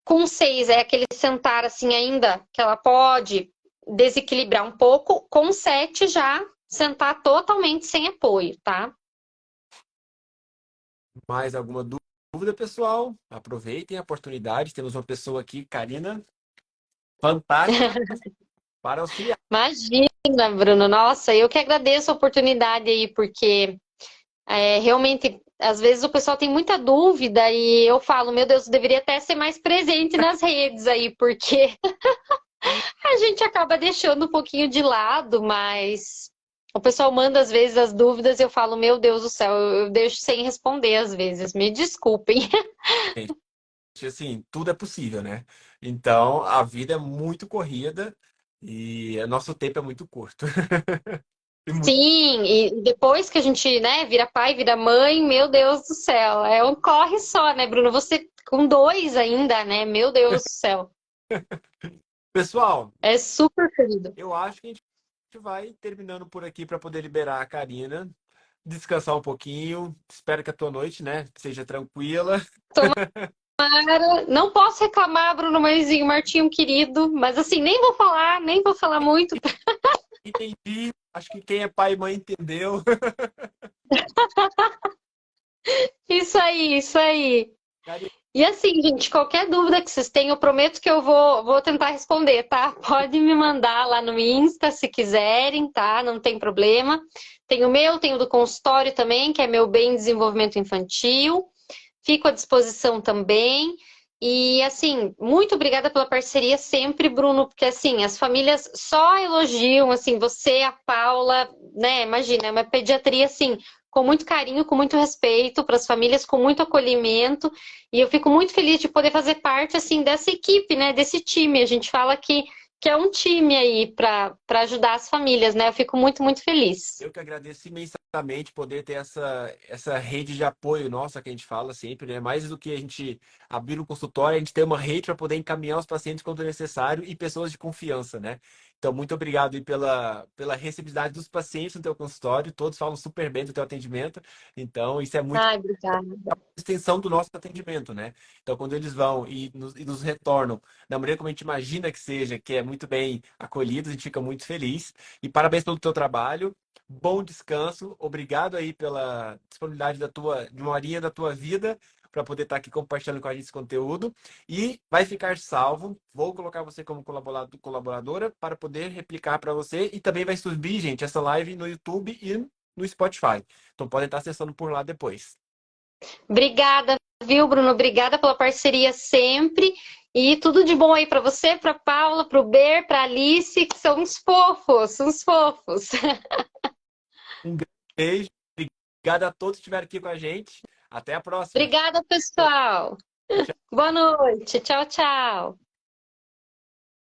Com 6 é aquele sentar assim ainda que ela pode desequilibrar um pouco. Com 7 já sentar totalmente sem apoio, tá? Mais alguma dúvida, pessoal? Aproveitem a oportunidade. Temos uma pessoa aqui, Karina, fantástica para auxiliar. Imagina, Bruno. Nossa, eu que agradeço a oportunidade aí, porque realmente, às vezes o pessoal tem muita dúvida e eu falo, meu Deus, eu deveria até ser mais presente nas redes aí, porque a gente acaba deixando um pouquinho de lado, mas o pessoal manda às vezes as dúvidas e eu falo, meu Deus do céu, eu deixo sem responder às vezes. Me desculpem. Gente, assim, tudo é possível, né? Então, a vida é muito corrida e o nosso tempo é muito curto. E muito- Sim, e depois que a gente, né, vira pai, vira mãe, meu Deus do céu, é um corre só, né, Bruno? Você com 2 ainda, né? Meu Deus do céu. Pessoal, É super querido. eu acho que a gente vai terminando por aqui para poder liberar a Karina, descansar um pouquinho. Espero que a tua noite, né, seja tranquila. Tomara, não posso reclamar, Bruno Maisinho, Martinho querido, mas assim, nem vou falar muito. Entendi. Acho que quem é pai e mãe entendeu. Isso aí, isso aí. Karina, E assim, gente, qualquer dúvida que vocês tenham, eu prometo que eu vou tentar responder, tá? Pode me mandar lá no Insta se quiserem, tá? Não tem problema. Tem o meu, tem o do consultório também, que é meu bem desenvolvimento infantil. Fico à disposição também. E assim, muito obrigada pela parceria sempre, Bruno, porque assim, as famílias só elogiam, assim, você, a Paula, né? Imagina, é uma pediatria assim, com muito carinho, com muito respeito para as famílias, com muito acolhimento. E eu fico muito feliz de poder fazer parte assim dessa equipe, né? Desse time. A gente fala que é um time aí para ajudar as famílias, né? Eu fico muito, muito feliz. eu que agradeço imensamente poder ter essa rede de apoio nossa que a gente fala sempre, né? Mais do que a gente abrir um consultório, a gente tem uma rede para poder encaminhar os pacientes quando necessário e pessoas de confiança, né? Então, muito obrigado aí pela receptividade dos pacientes no teu consultório. Todos falam super bem do teu atendimento. Então, isso é muito Ai, obrigada. extensão do nosso atendimento, né? Então, quando eles vão e nos retornam da maneira como a gente imagina que seja, que é muito bem acolhido, a gente fica muito feliz. E parabéns pelo teu trabalho. Bom descanso. Obrigado aí pela disponibilidade de uma horinha da tua vida para poder estar aqui compartilhando com a gente esse conteúdo. E vai ficar salvo. Vou colocar você como colaboradora para poder replicar para você. E também vai subir, gente, essa live no YouTube e no Spotify. Então podem estar acessando por lá depois. Obrigada, viu, Bruno? Obrigada pela parceria sempre. E tudo de bom aí para você, para Paula, para o Ber, para Alice, que são uns fofos, uns fofos. Um grande beijo. Obrigado a todos que estiveram aqui com a gente. Até a próxima. Obrigada, pessoal. Tchau, tchau. Boa noite. Tchau, tchau.